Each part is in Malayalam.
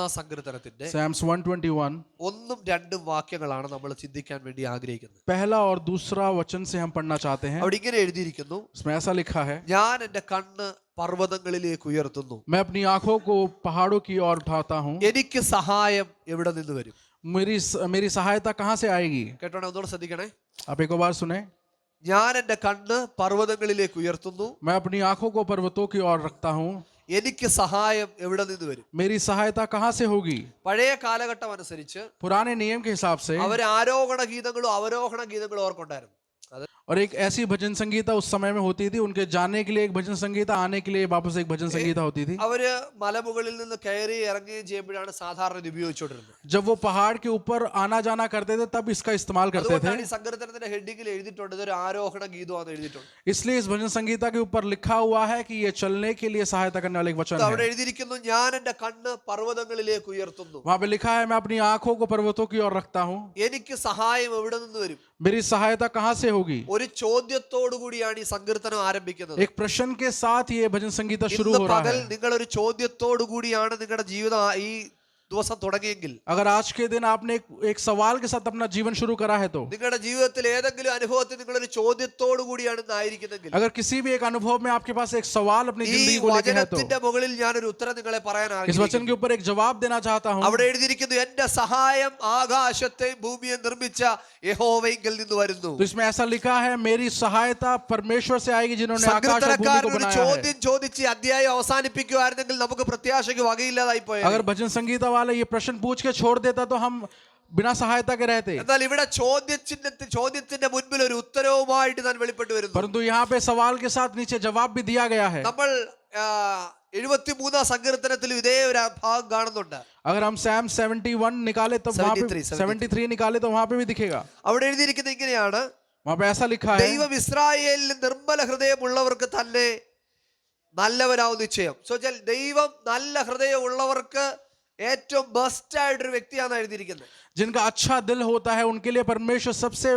121 സങ്കീർത്തനത്തിന്റെ Psalms 121 ഒന്നും രണ്ടും വാക്യങ്ങളാണ് നമ്മൾ ചിന്തിക്കാൻ വേണ്ടി ആഗ്രഹിക്കുന്നത്. पहला और दूसरा वचन से हम पढ़ना चाहते हैं. അവിടെ ഇങ്ങനെ എഴുതിയിരിക്കുന്നു, इसमें ऐसा लिखा है, ഞാൻ എന്റെ കണ്ണ് പർവ്വതങ്ങളിലേക്ക് ഉയർത്തുന്നു, मैं अपनी आंखों को पहाड़ों की ओर उठाता हूँ. എനിക്ക് സഹായം എവിടെ നിന്ന് വരും? मेरी सहायता कहाँ से आएगी? കേട്ടോണേ, ഒന്നുകൂടെ ശ്രദ്ധിക്കണേ. आप एक बार सुने. ഞാൻ എന്റെ കണ്ണ് പർവ്വതങ്ങളിലേക്ക് ഉയർത്തുന്നു, मैं अपनी आंखों को पर्वतों की ओर रखता हूँ. എനിക്ക് സഹായം എവിടെ നിന്ന് വരും? मेरी सहायता कहाँ से होगी? പഴയ കാലഘട്ടം അനുസരിച്ച് पुराने नियम के हिसाब से അവർ ആരോഹണ ഗീതങ്ങളും അവരോഹണ ഗീതങ്ങളും ഓർക്കുണ്ടായിരുന്നു. और एक ऐसी भजन संगीता उस समय में होती थी. उनके जाने के लिए एक भजन संगीता, आने के लिए वापस एक भजन संगीता होती थी. അവര് മലമുകളിൽ നിന്ന് കയറി ഇറങ്ങുകയും ചെയ്യുമ്പോഴാണ് സാധാരണ ഇത് ഉപയോഗിച്ചുകൊണ്ടിരുന്നത്. जब वो पहाड़ के ऊपर आना जाना करते थे तब इसका इस्तेमाल करते थे. അതുകൊണ്ടാണ് ഈ സങ്കീർത്തനത്തിന്റെ ഹെഡിങ്ങിൽ എഴുതിയിട്ടുണ്ട്, ഇതൊരു ആരോഹണ ഗീതമാണെന്ന് എഴുതിയിട്ടുണ്ട്. इसलिए इस भजन संगीता के ऊपर लिखा हुआ है कि ये चलने के लिए सहायता करने वाला एक वचन അവിടെ है. എഴുതിയിരിക്കുന്നു, ഞാൻ എന്റെ കണ്ണ് പർവ്വതങ്ങളിലേക്ക് ഉയർത്തുന്നു, वहां पे लिखा है, मैं अपनी आंखों को पर्वतों की ओर रखता हूँ. എനിക്ക് സഹായം എവിടെ നിന്ന് വരും? मेरी सहायता कहाँ से होगी? ഒരു ചോദ്യത്തോടു കൂടിയാണ് ഈ സങ്കീർത്തനം ആരംഭിക്കുന്നത്. एक प्रश्न के साथ ये भजन संगीता शुरू ഇന്ന് हो रहा പകൽ है. നിങ്ങൾ ഒരു ചോദ്യത്തോടു കൂടിയാണ് നിങ്ങളുടെ ജീവിതം ഈ ദിവസം തുടങ്ങിയെങ്കിൽ, अगर आज के दिन आपने एक सवाल के साथ अपना जीवन शुरू करा है तो, നിങ്ങളുടെ ജീവിതത്തിൽ ഏതെങ്കിലും അനുഭവത്തിൽ നിങ്ങളൊരു ചോദ്യത്തോടു കൂടിയാണ് ഇന്ന് ആയിരിക്കുന്നെങ്കിൽ, अगर किसी भी एक अनुभव में आपके पास एक सवाल अपनी ഈ जिंदगी को लेकर है तो, വചനത്തിന്റെ മുകളിൽ ഞാനൊരു ഉത്തരം നിങ്ങളെ പറയാൻ इस ആഗ്രഹിക്കുന്നു. वचन के ऊपर एक जवाब देना चाहता हूँ. അവിടെ എഴുതിയിരിക്കുന്നു, എന്റെ സഹായം ആകാശത്തെയും ഭൂമിയെ നിർമ്മിച്ച യഹോവയിങ്കൽ നിന്ന് വരുന്നു. तो इसमें ऐसा लिखा है, मेरी सहायता परमेश्वर से आएगी जिन्होंने आकाश और भूमि को സങ്കീർത്തനക്കാരൻ ഒരു बनाया है. ചോദ്യം ചോദിച്ച് അധ്യായം അവസാനിപ്പിക്കുമായിരുന്നെങ്കിൽ നമുക്ക് പ്രത്യാശയ്ക്ക് വകയില്ലാതായി പോയത്. अगर भजन संगीता वाला ये प्रश्न पूछ के छोड़ देता तो हम बिना सहायता के रहते. എന്നാൽ ഇവിടെ ചോദ്യത്തിന്റെ മുൻപിൽ ഒരു ഉത്തരവുമായിട്ട് താൻ വെളിപ്പെട്ട് വരുന്നു. परंतु यहाँ पे सवाल के साथ नीचे जवाब भी दिया गया है. നമ്മൾ 73 സങ്കീർത്തനത്തിൽ ഇതേ ഒരു ഭാഗം കാണുന്നുണ്ട്. अगर हम सैम 71 निकाले तो वहाँ पे 73 निकाले तो वहाँ पे भी दिखेगा. അവിടെ എഴുതിയിരിക്കുന്നത് ഇങ്ങനെയാണ്, वहाँ पे ऐसा लिखा है, ദൈവം ഇസ്രായേലിൽ നിർമ്മല ഹൃദയമുള്ളവർക്ക് തന്നെ നല്ലവനാവും നിശ്ചയം. ദൈവം നല്ല ഹൃദയമുള്ളവർക്ക് ഏറ്റവും ബെസ്റ്റ് ആയിട്ടൊരു വ്യക്തിയാണ് എഴുതിയിരിക്കുന്നത്. जिनका अच्छा दिल होता है उनके लिए परमेश्वर सबसे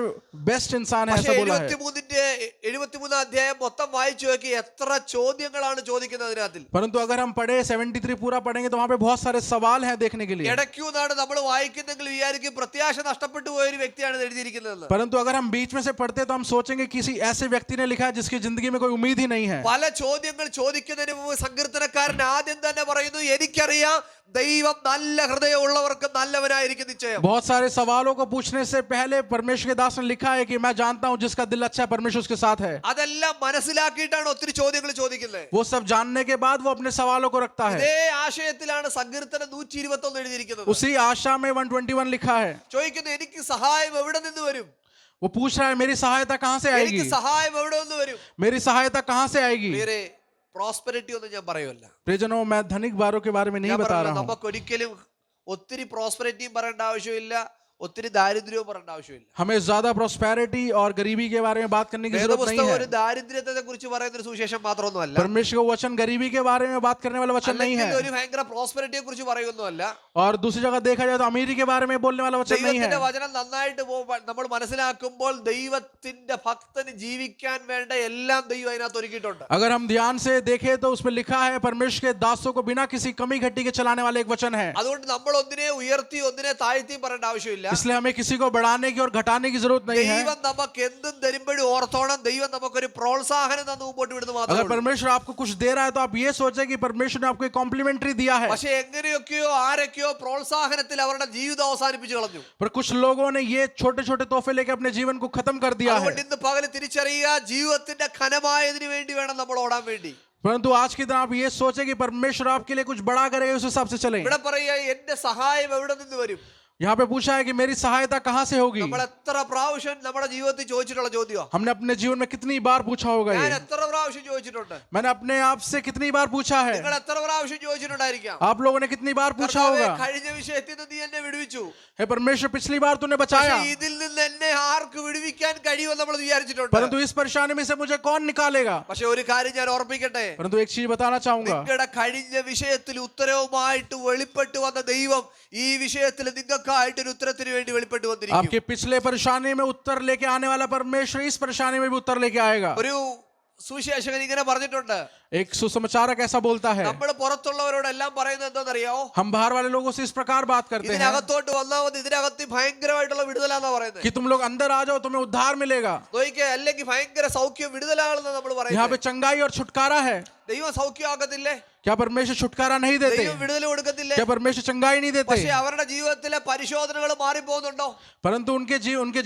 बेस्ट इंसान है, ऐसा बोला है. 73 അധ്യായം മൊത്തം വായിച്ചു നോക്കി, എത്ര ചോദ്യങ്ങളാണ് ചോദിക്കുന്നത് അതിനകത്തിൽ. परंतु अगर हम पढ़े 73 पूरा पढ़ेंगे तो वहाँ पे बहुत सारे सवाल हैं देखने के लिए. ഇടയ്ക്കൂന്നാണ് നമ്മൾ വായിക്കുന്നെങ്കിൽ വിചാരിക്കും പ്രത്യാശ നഷ്ടപ്പെട്ടു പോയ ഒരു വ്യക്തിയാണ് എഴുതിയിരിക്കുന്നത്. परंतु अगर हम बीच में से पढ़ते तो हम सोचेंगे किसी ऐसे व्यक्ति ने लिखा है जिसकी जिंदगी में कोई उम्मीद ही नहीं है. പല ചോദ്യങ്ങൾ ചോദിക്കുന്നതിന് മുമ്പ് സങ്കീർത്തനക്കാരൻ ആദ്യം തന്നെ പറയുന്നു, എനിക്കറിയാം ദൈവം നല്ല ഹൃദയമുള്ളവർക്ക് നല്ലവനായിരിക്കും നിശ്ചയം. बहुत सारे सवालों को पूछने से पहले परमेश्वर के दास ने लिखा है कि मैं जानता हूं जिसका दिल अच्छा है परमेश्वर उसके साथ है. അതെല്ലാം മനസ്സിലാക്കിയിട്ടാണ് ഒത്തിരി ചോദ്യങ്ങൾ ചോദിക്കുന്നത്. वो सब जानने के बाद वो अपने सवालों को रखता है. ഇതേ ആശയത്തിലാണ് സങ്കീർത്തനം 121 എഴുതിയിരിക്കുന്നത്. उसी आशा में 121 लिखा है. ചോദിക്കുന്നു, എനിക്ക് സഹായം എവിടെ നിന്ന് വരും? वो पूछ रहा है, मेरी सहायता कहां से आएगी? എനിക്ക് സഹായം എവിടെ നിന്ന് വരും? मेरी सहायता कहां से आएगी? വേറെ പ്രോസ്പെരിറ്റി ഒന്നും ഞാൻ പറയുമല്ല. प्रियजनों, मैं धनिक वारों के बारे में नहीं बता रहा हूं. നമുക്ക് ഒരിക്കലും ഒത്തിരി പ്രോസ്പെരിറ്റിയും പറയേണ്ട ആവശ്യമില്ല, ഒത്തിരി ദാരിദ്ര്യവും പറയേണ്ട ആവശ്യമില്ല. हमें ज्यादा प्रोस्पेरिटी और गरीबी के बारे में बात करने की जरूरत नहीं ഒരു है. ദാരിദ്ര്യത്തെ കുറിച്ച് പറയുന്ന ഒരു സുവിശേഷം മാത്രമൊന്നുമല്ല. परमेश्वर का वचन गरीबी के बारे में बात करने वाला वचन नहीं है. ഒരു ഭയങ്കര പ്രോസ്പെരിറ്റിയെ കുറിച്ച് പറയുന്നതല്ല. और दूसरी जगह देखा जाए तो अमीरी के बारे में बोलने वाला वचन नहीं है. ദൈവത്തിന്റെ വചനം നന്നായിട്ട് നമ്മൾ മനസ്സിലാക്കുമ്പോൾ ദൈവത്തിന്റെ ഭക്തന് ജീവിക്കാൻ വേണ്ട എല്ലാം ദൈവം അതിനകത്ത് ഒരുക്കിയിട്ടുണ്ട്. अगर हम ध्यान से देखें तो उसमें लिखा है, परमेश्वर के दासों को बिना किसी कमी घटी के चलाने वाला एक वचन है. അതുകൊണ്ട് നമ്മൾ ഒന്നിനെ ഉയർത്തി ഒന്നിനെ താഴ്ത്തിയും പറയേണ്ട ആവശ്യമില്ല. इसलिए हमें किसी को बढ़ाने की और घटाने की जरूरत नहीं है. ദൈവം നമുക്ക് എന്തും തരുമ്പോഴും ഓർത്തോണം, ദൈവം നമുക്കൊരു പ്രോത്സാഹനം തന്നു മുമ്പോട്ട് വിടുന്നു अगर മാത്രമേ. परमेश्वर आपको कुछ दे रहा है तो आप ये सोचें कि परमेश्वर ने आपको एक कॉम्प्लीमेंट्री दिया है. പക്ഷെ എങ്ങനെയൊക്കെയോ ആരൊക്കെയോ പ്രോത്സാഹനത്തിൽ അവരുടെ ജീവിതം അവസാനിപ്പിച്ചു കളഞ്ഞു. पर कुछ लोगों ने ये छोटे छोटे तोहफे लेके अपने जीवन को खत्म कर दिया है. അതുകൊണ്ട് ഇന്ന് പകൽ തിരിച്ചറിയുക, ജീവിതത്തിന്റെ ഘനമായതിനു വേണ്ടി വേണം നമ്മൾ ഓടാൻ വേണ്ടി. परंतु आज की दिन आप ये सोचें कि परमेश्वर आपके लिए कुछ बड़ा करेगा, उस हिसाब से चलें. ഇവിടെ പറയുക, എന്റെ സഹായം എവിടെ നിന്ന് വരും? यहाँ पे पूछा है कि मेरी सहायता कहाँ से होगी. നമ്മൾ എത്ര പ്രാവശ്യം നമ്മുടെ ജീവിതത്തിൽ ചോദിച്ചിട്ടുള്ള ചോദ്യം. हमने अपने जीवन में कितनी बार पूछा होगा ഞാൻ ये. എത്ര പ്രാവശ്യം ചോദിച്ചിട്ടുണ്ട്? मैंने अपने आप से कितनी बार पूछा है. നിങ്ങൾ എത്ര പ്രാവശ്യം ചോദിച്ചിട്ടുണ്ടായിരിക്കാം? आप लोगों ने कितनी बार पूछा കർത്താവേ, होगा, കഴിഞ്ഞ വിഷയത്തിൽ നിന്ന് നീ എന്നെ വിടുവിച്ചു, हे परमेश्वर पिछली बार तूने बचाया, പക്ഷേ ഇതിൽ നിന്ന് എന്നെ ആർക്ക് വിടുവിക്കാൻ കഴിയുമെന്ന് നമ്മൾ വിചാരിച്ചിട്ടുണ്ട്. परंतु इस परेशानी में से मुझे कौन निकालेगा. പക്ഷെ ഒരു കാര്യം ഞാൻ ഓർപ്പിക്കട്ടെ, परंतु एक चीज बताना चाहूंगा, നിങ്ങളുടെ കഴിഞ്ഞ വിഷയത്തിൽ ഉത്തരവുമായിട്ട് വെളിപ്പെട്ടു വന്ന ദൈവം ഈ വിഷയത്തിൽ നിങ്ങൾക്കായിട്ട് ഒരു ഉത്തരത്തിന് വേണ്ടി വെളിപ്പെട്ടു വന്നിരിക്കും. आपके पिछले परेशानी में उत्तर लेके आने वाला परमेश्वर इस परेशानी में भी उत्तर लेके आएगा. ഒരു സുവിശേഷകൻ ഇങ്ങനെ പറഞ്ഞിട്ടുണ്ട്, एक सुसमाचारक ऐसा बोलता है, നമ്മൾ പുറത്തുള്ളവരോടെല്ലാം പറയുന്നത് എന്താണെന്നറിയാമോ? हम बाहर वाले लोगों से इस प्रकार बात करते हैं ഇതിനകത്തോട്ട് വന്നാൽ മതി, ഇതിനകത്ത് ഭയങ്കരമായിട്ടുള്ള വിടുതലാന്നാ പറയുന്നത്. कि तुम लोग अंदर आ जाओ, तुम्हें उद्धार मिलेगा। നോക്കിക്കേ, അല്ലെങ്കിൽ ഭയങ്കര സൗഖ്യം വിടുതലാണെന്ന് നമ്മൾ यहाँ പറയുന്നത്. पे चंगाई और छुटकारा है। ദൈവം സൗഖ്യമാക്കത്തില്ലേ? क्या परमेश्वर छुटकारा नहीं देते? ദൈവം വിടുതൽ കൊടുക്കത്തില്ലേ? क्या परमेश्वर चंगाई नहीं देते? പക്ഷേ അവരുടെ ജീവിതത്തിലെ പരിശോധനകൾ മാറിപ്പോകുന്നുണ്ടോ? परंतु उनके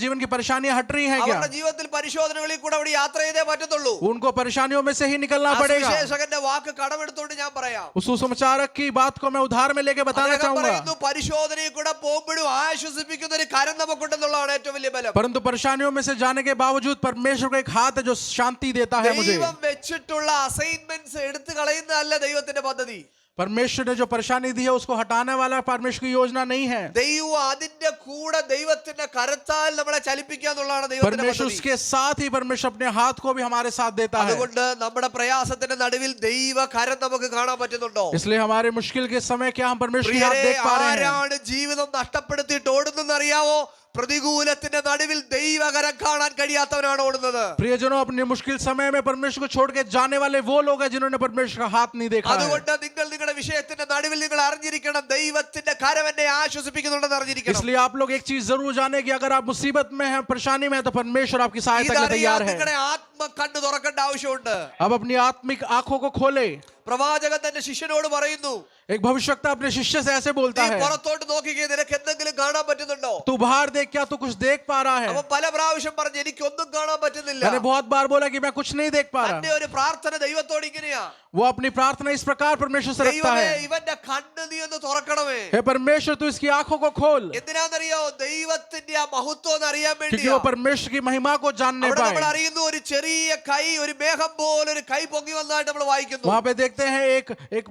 जीवन की परेशानियां हट रही हैं क्या? അവരുടെ ജീവിതത്തിൽ പരിശോധനകളിൽ കൂടെ അവിടെ യാത്ര ചെയ്തേ പറ്റത്തുള്ളൂ. उनको परेशानियों में से ही निकलना ആ पड़ेगा। സുവിശേഷകന്റെ വാക്ക് കടമെടുത്തോണ്ട് ഞാൻ പറയാം. उस सुसमाचारक की बात को मैं उधार में लेके बताना അദ്ദേഹം चाहूंगा। പറയുന്നു, പരിശോധനയിൽ കൂടെ പോകുമ്പോഴും ആശ്വസിപ്പിക്കുന്ന ഒരു കരം നമുക്കുണ്ടെന്നുള്ളതാണ് ഏറ്റവും വലിയ ബലം. परंतु परेशानियों में से जाने के बावजूद परमेश्वर का एक हाथ है जो शांति देता है मुझे। ദൈവം വെച്ചിട്ടുള്ള അസൈൻമെന്റ്സ് എടുത്തു കളയുന്നതല്ല ദൈവത്തിന്റെ പദ്ധതി. परमेश्वर ने जो परेशानी दी है उसको हटाने वाला परमेश्वर की योजना नहीं है। ദൈവം അതിന്റെ കൂടെ ദൈവത്തിന്റെ കരത്താൽ നമ്മളെ ചലിപ്പിക്കാന്നുള്ളതാണ് ദൈവത്തിന്റെ परमेश्वर പദ്ധതി. उसके साथ ही परमेश्वर अपने हाथ को भी हमारे साथ देता है। അതുകൊണ്ട് നമ്മുടെ പ്രയാസത്തിന്റെ നടുവിൽ ദൈവ കരം നമുക്ക് കാണാൻ പറ്റുന്നുണ്ടോ? इसलिए हमारे मुश्किल के समय क्या हम परमेश्वर की हाथ പ്രിയരേ, देख पा रहे हैं? ആരാണ് ജീവിതം നഷ്ടപ്പെടുത്തിയിട്ട് ഓടുന്നെന്ന് അറിയാവോ? പ്രതികൂലത്തിന്റെ നടുവിൽ ദൈവകരം കാണാൻ കഴിയാത്തവനാണ് ഓടുന്നത്. प्रियजनों, अपने मुश्किल समय में परमेश्वर को छोड़ के जाने वाले वो लोग हैं जिन्होंने परमेश्वर का हाथ नहीं देखा है। അതുകൊണ്ട് നിങ്ങൾ നിങ്ങളുടെ വിഷയത്തിന്റെ നടുവിൽ നിങ്ങൾ അറിഞ്ഞിരിക്കണം, ദൈവത്തിന്റെ കരം എന്നെ ആശ്വസിപ്പിക്കുന്നുണ്ടെന്ന് അറിഞ്ഞിരിക്കണം. इसलिए आप लोग एक चीज जरूर जाने कि अगर आप मुसीबत में हैं, परेशानी में हैं, तो परमेश्वर आपकी सहायता के लिए ഇതറിയാൻ तैयार है। നിങ്ങളുടെ ആത്മ കണ്ണ് തുറക്കേണ്ട ആവശ്യമുണ്ട്. अब अपनी आत्मिक आंखों को खोले। പ്രവാചകൻ തന്റെ ശിഷ്യനോട് പറയുന്നു, एक भविष्यवक्ता अपने शिष्य से ऐसे बोलता നീ है, പുറത്തോട്ട് നോക്കിക്കേ, നിനക്ക് എന്തെങ്കിലും കാണാൻ പറ്റുന്നുണ്ടോ? तू बाहर देख, क्या तू कुछ देख पा रहा है? അവൻ പല പ്രാവശ്യം പറഞ്ഞു, എനിക്കൊന്നും കാണാൻ പറ്റുന്നില്ല. मैंने बहुत बार बोला कि मैं कुछ नहीं देख पा തന്റെ रहा। ഒരു പ്രാർത്ഥന ദൈവത്തോട് ഇങ്ങനെയാ, वो अपनी प्रार्थना इस प्रकार परमेश्वर से रखता ദൈവമേ, है, ഇവന്റെ കണ്ണ് നീ ഒന്ന് തുറക്കണമേ. हे परमेश्वर तू इसकी आंखों को खोल, എന്തിനാണെന്നറിയോ? ദൈവത്തിന്റെ ആ മഹത്വം എന്ന് അറിയാൻ क्योंकि വേണ്ടിയാ. वो परमेश्वर की महिमा को जानने അവിടെ നമ്മൾ पाए। അറിയുന്നു, ഒരു ചെറിയ കൈ, ഒരു മേഘം പോലെ ഒരു കൈ പൊങ്ങി വന്നതായിട്ട് നമ്മൾ വായിക്കുന്നു. वहां पे देखते हैं एक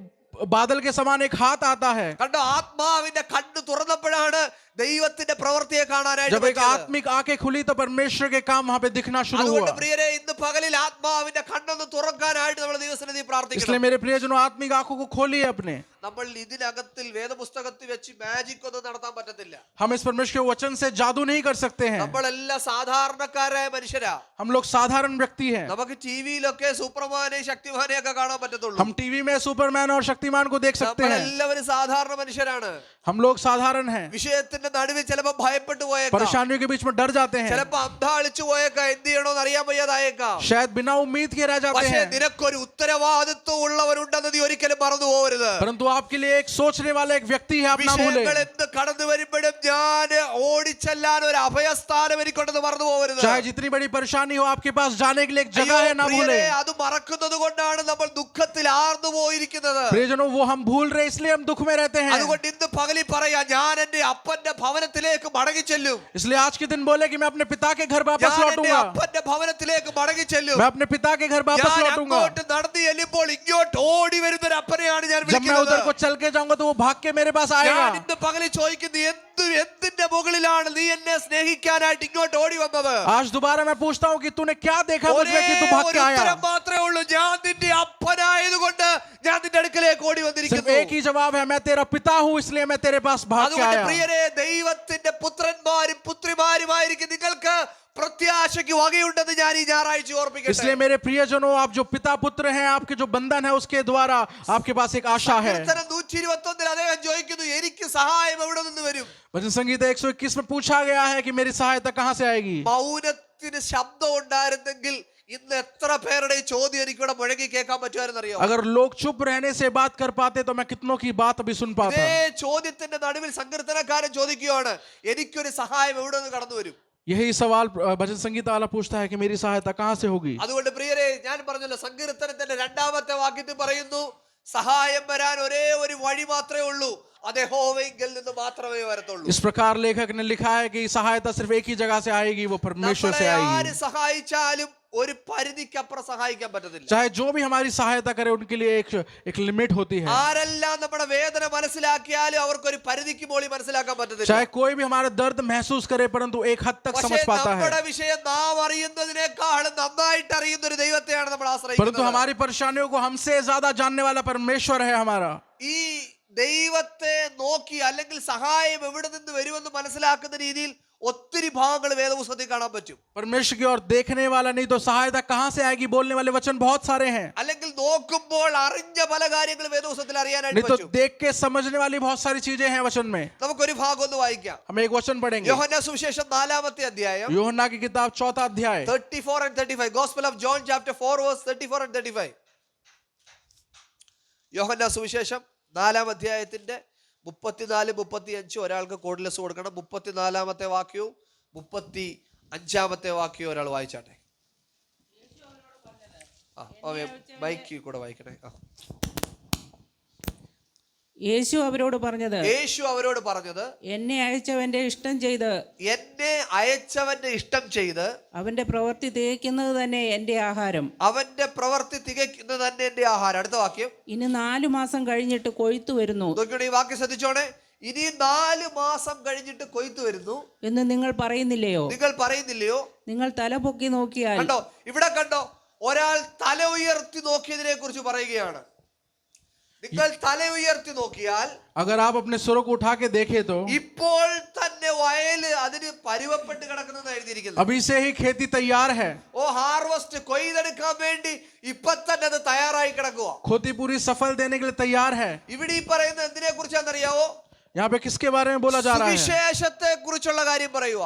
बादल के समान एक हाथ आता है। കണ്ടോ, ആത്മാവിന്റെ കണ്ണ് തുറന്നപ്പോഴാണ് ദൈവത്തിന്റെ പ്രവൃത്തിയെ കാണാനായിട്ട് जब एक പറ്റിയത്. आत्मिक आंखें खुली तो परमेश्वर के काम वहां पे दिखना शुरू അതുകൊണ്ട് हुआ। പ്രിയരെ, ഇന്ന് പകലിൽ ആത്മാവിന്റെ കണ്ണൊന്ന് തുറക്കാനായിട്ട് നമ്മൾ ദൈവസന്നിധി इसलिए പ്രാർത്ഥിക്കണം. मेरे प्रियजनों, आत्मिक आंखों को खोलिए अपने। നമ്മൾ ഇതിനകത്തിൽ വേദപുസ്തകത്തിൽ വെച്ച് മാജിക് ഒന്നും നടത്താൻ പറ്റത്തില്ല. हम इस परमेश्वर के वचन से जादू नहीं कर सकते हैं। നമ്മളെല്ലാം സാധാരണക്കാരായ മനുഷ്യരാ. हम लोग साधारण व्यक्ति हैं। നമുക്ക് ടിവിയിലൊക്കെ സൂപ്പർമാനെ ശക്തിമാനെ ഒക്കെ കാണാൻ പറ്റത്തുള്ളൂ. हम टीवी में सुपरमैन और शक्तिमान को देख सकते हैं। നമ്മളെല്ലാവരും സാധാരണ മനുഷ്യരാണ്. हम लोग साधारण हैं। വിഷയത്തിന്റെ നടുവിൽ ചിലപ്പോൾ ഭയപ്പെട്ടു പോയേക്കാം, परेशानियों के बीच में डर जाते हैं, ചിലപ്പോൾ അന്ധാളിച്ചു പോയേക്കാം, എന്ത് ചെയ്യണോന്ന് അറിയാൻ വയ്യാതായേക്കാം. शायद बिना उम्मीद के रह जाते പക്ഷേ हैं। നിനക്കൊരു ഉത്തരവാദിത്വം ഉള്ളവരുണ്ടെന്ന് നീ ഒരിക്കലും മറന്നു പോകരുത്. परंतु आपके लिए एक सोचने वाला एक व्यक्ति है, आप ना भूलें। വിഷയങ്ങൾ എന്ത് കടന്നു വരുമ്പോഴും ഞാൻ ഓടിച്ചെല്ലാൻ ഒരു അഭയസ്ഥാനം എനിക്കുണ്ടെന്ന് മറന്നു പോകരുത്. चाहे जितनी बड़ी परेशानी हो, आपके पास जाने के लिए एक അയ്യോ, जगह है, ना പ്രിയരേ, भूलें। അത് മറക്കുന്നത് കൊണ്ടാണ് നമ്മൾ ദുഃഖത്തിൽ ആർന്നു പോയിരിക്കുന്നത്. प्रियजनों, वो हम भूल रहे, इसलिए हम दुख में रहते हैं। അതുകൊണ്ട് ഇന്ന് പകലിൽ പറയാ, ഞാൻ എന്റെ അപ്പന്റെ ഭവനത്തിലേക്ക് മടങ്ങി ചെല്ലും. इसलिए आज के दिन बोले कि मैं अपने पिता के घर वापस ഞാൻ എന്റെ लौटूंगा। അപ്പന്റെ ഭവനത്തിലേക്ക് മടങ്ങി ചെല്ലും. मैं अपने पिता के घर वापस ഞാൻ लौटूंगा। അങ്ങോട്ട് നടന്നു ചെല്ലുമ്പോൾ ഇങ്ങോട്ട് ഓടി വരുന്ന ഒരു അപ്പനെയാണ് ഞാൻ जब मैं വിളിക്കുന്നത്. उधर को चल के जाऊंगा तो वो भाग के मेरे पास आएगा। ഞാൻ ഇന്ന് പകലിൽ ചോദിക്കുന്നത്, എന്തിന്റെ മുകളിലാണ് നീ എന്നെ സ്നേഹിക്കാനായിട്ട് ഇങ്ങോട്ട് ഓടി വന്നത്? आज दोबारा मैं पूछता हूँ कि तूने क्या देखा ഒരേ मुझमें कि तू भाग ഒരു के आया? ഉത്തരം മാത്രമേ ഉള്ളൂ, ഞാൻ നിന്റെ അപ്പനായതുകൊണ്ട് ഞാൻ നിന്റെ അടുക്കലേക്ക് ഓടി सिर्फ വന്നിരിക്കുന്നു. एक ही जवाब है, मैं तेरा पिता हूँ इसलिए मैं तेरे पास भाग के അതുകൊണ്ട് आया। പ്രിയരെ, ദൈവത്തിന്റെ പുത്രന്മാരും പുത്രിമാരുമായിരിക്കും നിങ്ങൾക്ക് പ്രത്യാശയ്ക്ക് വകയുണ്ടെന്ന് ഞാൻ ഈ ഞായറാഴ്ച ഓർപ്പിക്കട്ടെ. इसलिए मेरे प्रियजनों, आप जो पिता पुत्र हैं, आपके जो बंधन है उसके द्वारा आपके पास एक आशा है। കീർത്തനം 121 അദ്ദേഹം ചോദിക്കുന്നു, എനിക്ക് സഹായം എവിടെ നിന്ന് വരും? भजन संगीत 121 में पूछा गया है कि मेरी सहायता कहाँ से आएगी? മൗനത്തിന് ശബ്ദം ഉണ്ടായിരുന്നെങ്കിൽ ഇന്ന് എത്ര പേരുടെ ഈ ചോദ്യം എനിക്കിവിടെ മുഴങ്ങി കേൾക്കാൻ പറ്റുമായിരുന്നറിയോ? अगर लोग चुप रहने से बात कर पाते तो मैं कितनों की बात अभी सुन पाता। ഇതേ ചോദ്യത്തിന്റെ നടുവിൽ സങ്കീർത്തനക്കാരൻ ചോദിക്കുകയാണ്, എനിക്കൊരു സഹായം എവിടെ നിന്ന് കടന്നു വരും? यही सवाल भजन संगीत वाला पूछता है कि मेरी सहायता कहाँ से होगी? അതുകൊണ്ട് പ്രിയരെ, ഞാൻ പറഞ്ഞല്ലോ, സങ്കീർത്തനത്തിന്റെ 2-ാമത്തെ വാക്യത്തിൽ പറയുന്നു, സഹായം വരാൻ ഒരേ ഒരു വഴി മാത്രമേ ഉള്ളൂ, അത് യഹോവയിൽ നിന്ന് മാത്രമേ വരത്തുള്ളൂ. इस प्रकार लेखक ने लिखा है कि सहायता सिर्फ एक ही जगह से आएगी, वो परमेश्वर से നമ്മളെ ആര് आएगी। സഹായിച്ചാലും ഒരു പരിധിക്കപ്പുറം സഹായിക്കാൻ പറ്റത്തില്ല. चाहे जो भी हमारी सहायता करे उनके लिए एक लिमिट होती है। ആരെല്ലാം നമ്മുടെ വേദന മനസ്സിലാക്കിയാലും അവർക്കൊരു പരിധിക്ക് മോളി മനസ്സിലാക്കാൻ പറ്റത്തില്ല. चाहे कोई भी हमारा दर्द महसूस करे परंतु एक हद तक समझ പക്ഷേ पाता है। നമ്മുടെ വിഷയം നാം അറിയുന്നതിനേക്കാളും നന്നായിട്ട് അറിയുന്ന ഒരു ദൈവത്തെയാണ് നമ്മൾ परंतु ആശ്രയിക്കുന്നത്. हमारी परेशानियों को हमसे ज्यादा जानने वाला परमेश्वर है हमारा। ഈ ദൈവത്തെ നോക്കി അല്ലെങ്കിൽ സഹായം എവിടെ നിന്ന് വരുമെന്ന് മനസ്സിലാക്കുന്ന രീതിയിൽ ഒത്തിരി ഭാഗങ്ങൾ വേദപുസ്തകത്തിൽ കാണാൻ പറ്റും. परमेश्वर की ओर देखने वाला नहीं तो सहायता कहां से आएगी बोलने वाले वचन बहुत सारे हैं. അല്ലെങ്കിൽ നോക്കുമ്പോൾ അറിഞ്ഞ പല കാര്യങ്ങളും വേദപുസ്തകത്തിൽ അറിയാനായിട്ട് नहीं तो പറ്റും. देख के समझने वाली बहुत सारी चीजें हैं वचन में. നമുക്കൊരു ഭാഗം ഒന്ന് വായിക്കാം. हम एक वचन पढ़ेंगे. യോഹന്നാൻ സുവിശേഷം 4-ാമത്തെ അധ്യായം യോഹന്നാ की किताब 4वां अध्याय 34 and 35. Gospel of John chapter 4 verse 34 and 35. യോഹന്നാൻ സുവിശേഷം 4-ാം അധ്യായത്തിന്റെ 34-35 ഒരാൾക്ക് കോഡ്ലെസ് കൊടുക്കണം. 34-ാമത്തെ വാക്യവും 35-ാമത്തെ വാക്യവും ഒരാൾ വായിച്ചാട്ടെ. ബൈക്കിൽ കൂടെ വായിക്കണേ. യേശു അവരോട് പറഞ്ഞത് എന്നെ അയച്ചവന്റെ ഇഷ്ടം ചെയ്ത് അവന്റെ പ്രവൃത്തി തികയ്ക്കുന്നത് തന്നെ എന്റെ ആഹാരം. അടുത്ത വാക്യം. ഇനി 4 മാസം കഴിഞ്ഞിട്ട് കൊയ്ത്തു വരുന്നു. ഈ വാക്യം ശ്രദ്ധിച്ചോണേ. ഇനി 4 മാസം കഴിഞ്ഞിട്ട് കൊയ്ത്തു വരുന്നു എന്ന് നിങ്ങൾ പറയുന്നില്ലയോ? നിങ്ങൾ തല പൊക്കി നോക്കിയാൽ കണ്ടോ, ഇവിടെ കണ്ടോ, ഒരാൾ തല ഉയർത്തി നോക്കിയതിനെ കുറിച്ച് പറയുകയാണ്. നിങ്ങൾ തല ഉയർത്തി നോക്കിയാൽ, अगर आप अपने स्वरों को उठा के देखें तो ഇപ്പോൾ തന്നെ വയല് അതിന് പരുവപ്പെട്ട് കിടക്കുന്നത് എഴുതിയിരിക്കുന്നു. अभी से ही खेती तैयार है. ഓ ഹാർവസ്റ്റ് കൊയ്തെടുക്കാൻ വേണ്ടി ഇപ്പൊ തന്നെ അത് തയ്യാറായി കിടക്കുക. खेती पूरी सफल देने के लिए तैयार है. ഇവിടെ ഈ പറയുന്നത് എന്തിനെ കുറിച്ചാണെന്നറിയാവോ? यहाँ पे किसके बारे में बोला जा रहा है? സുവിശേഷത്തെ കുറിച്ചുള്ള കാര്യം പറയുക.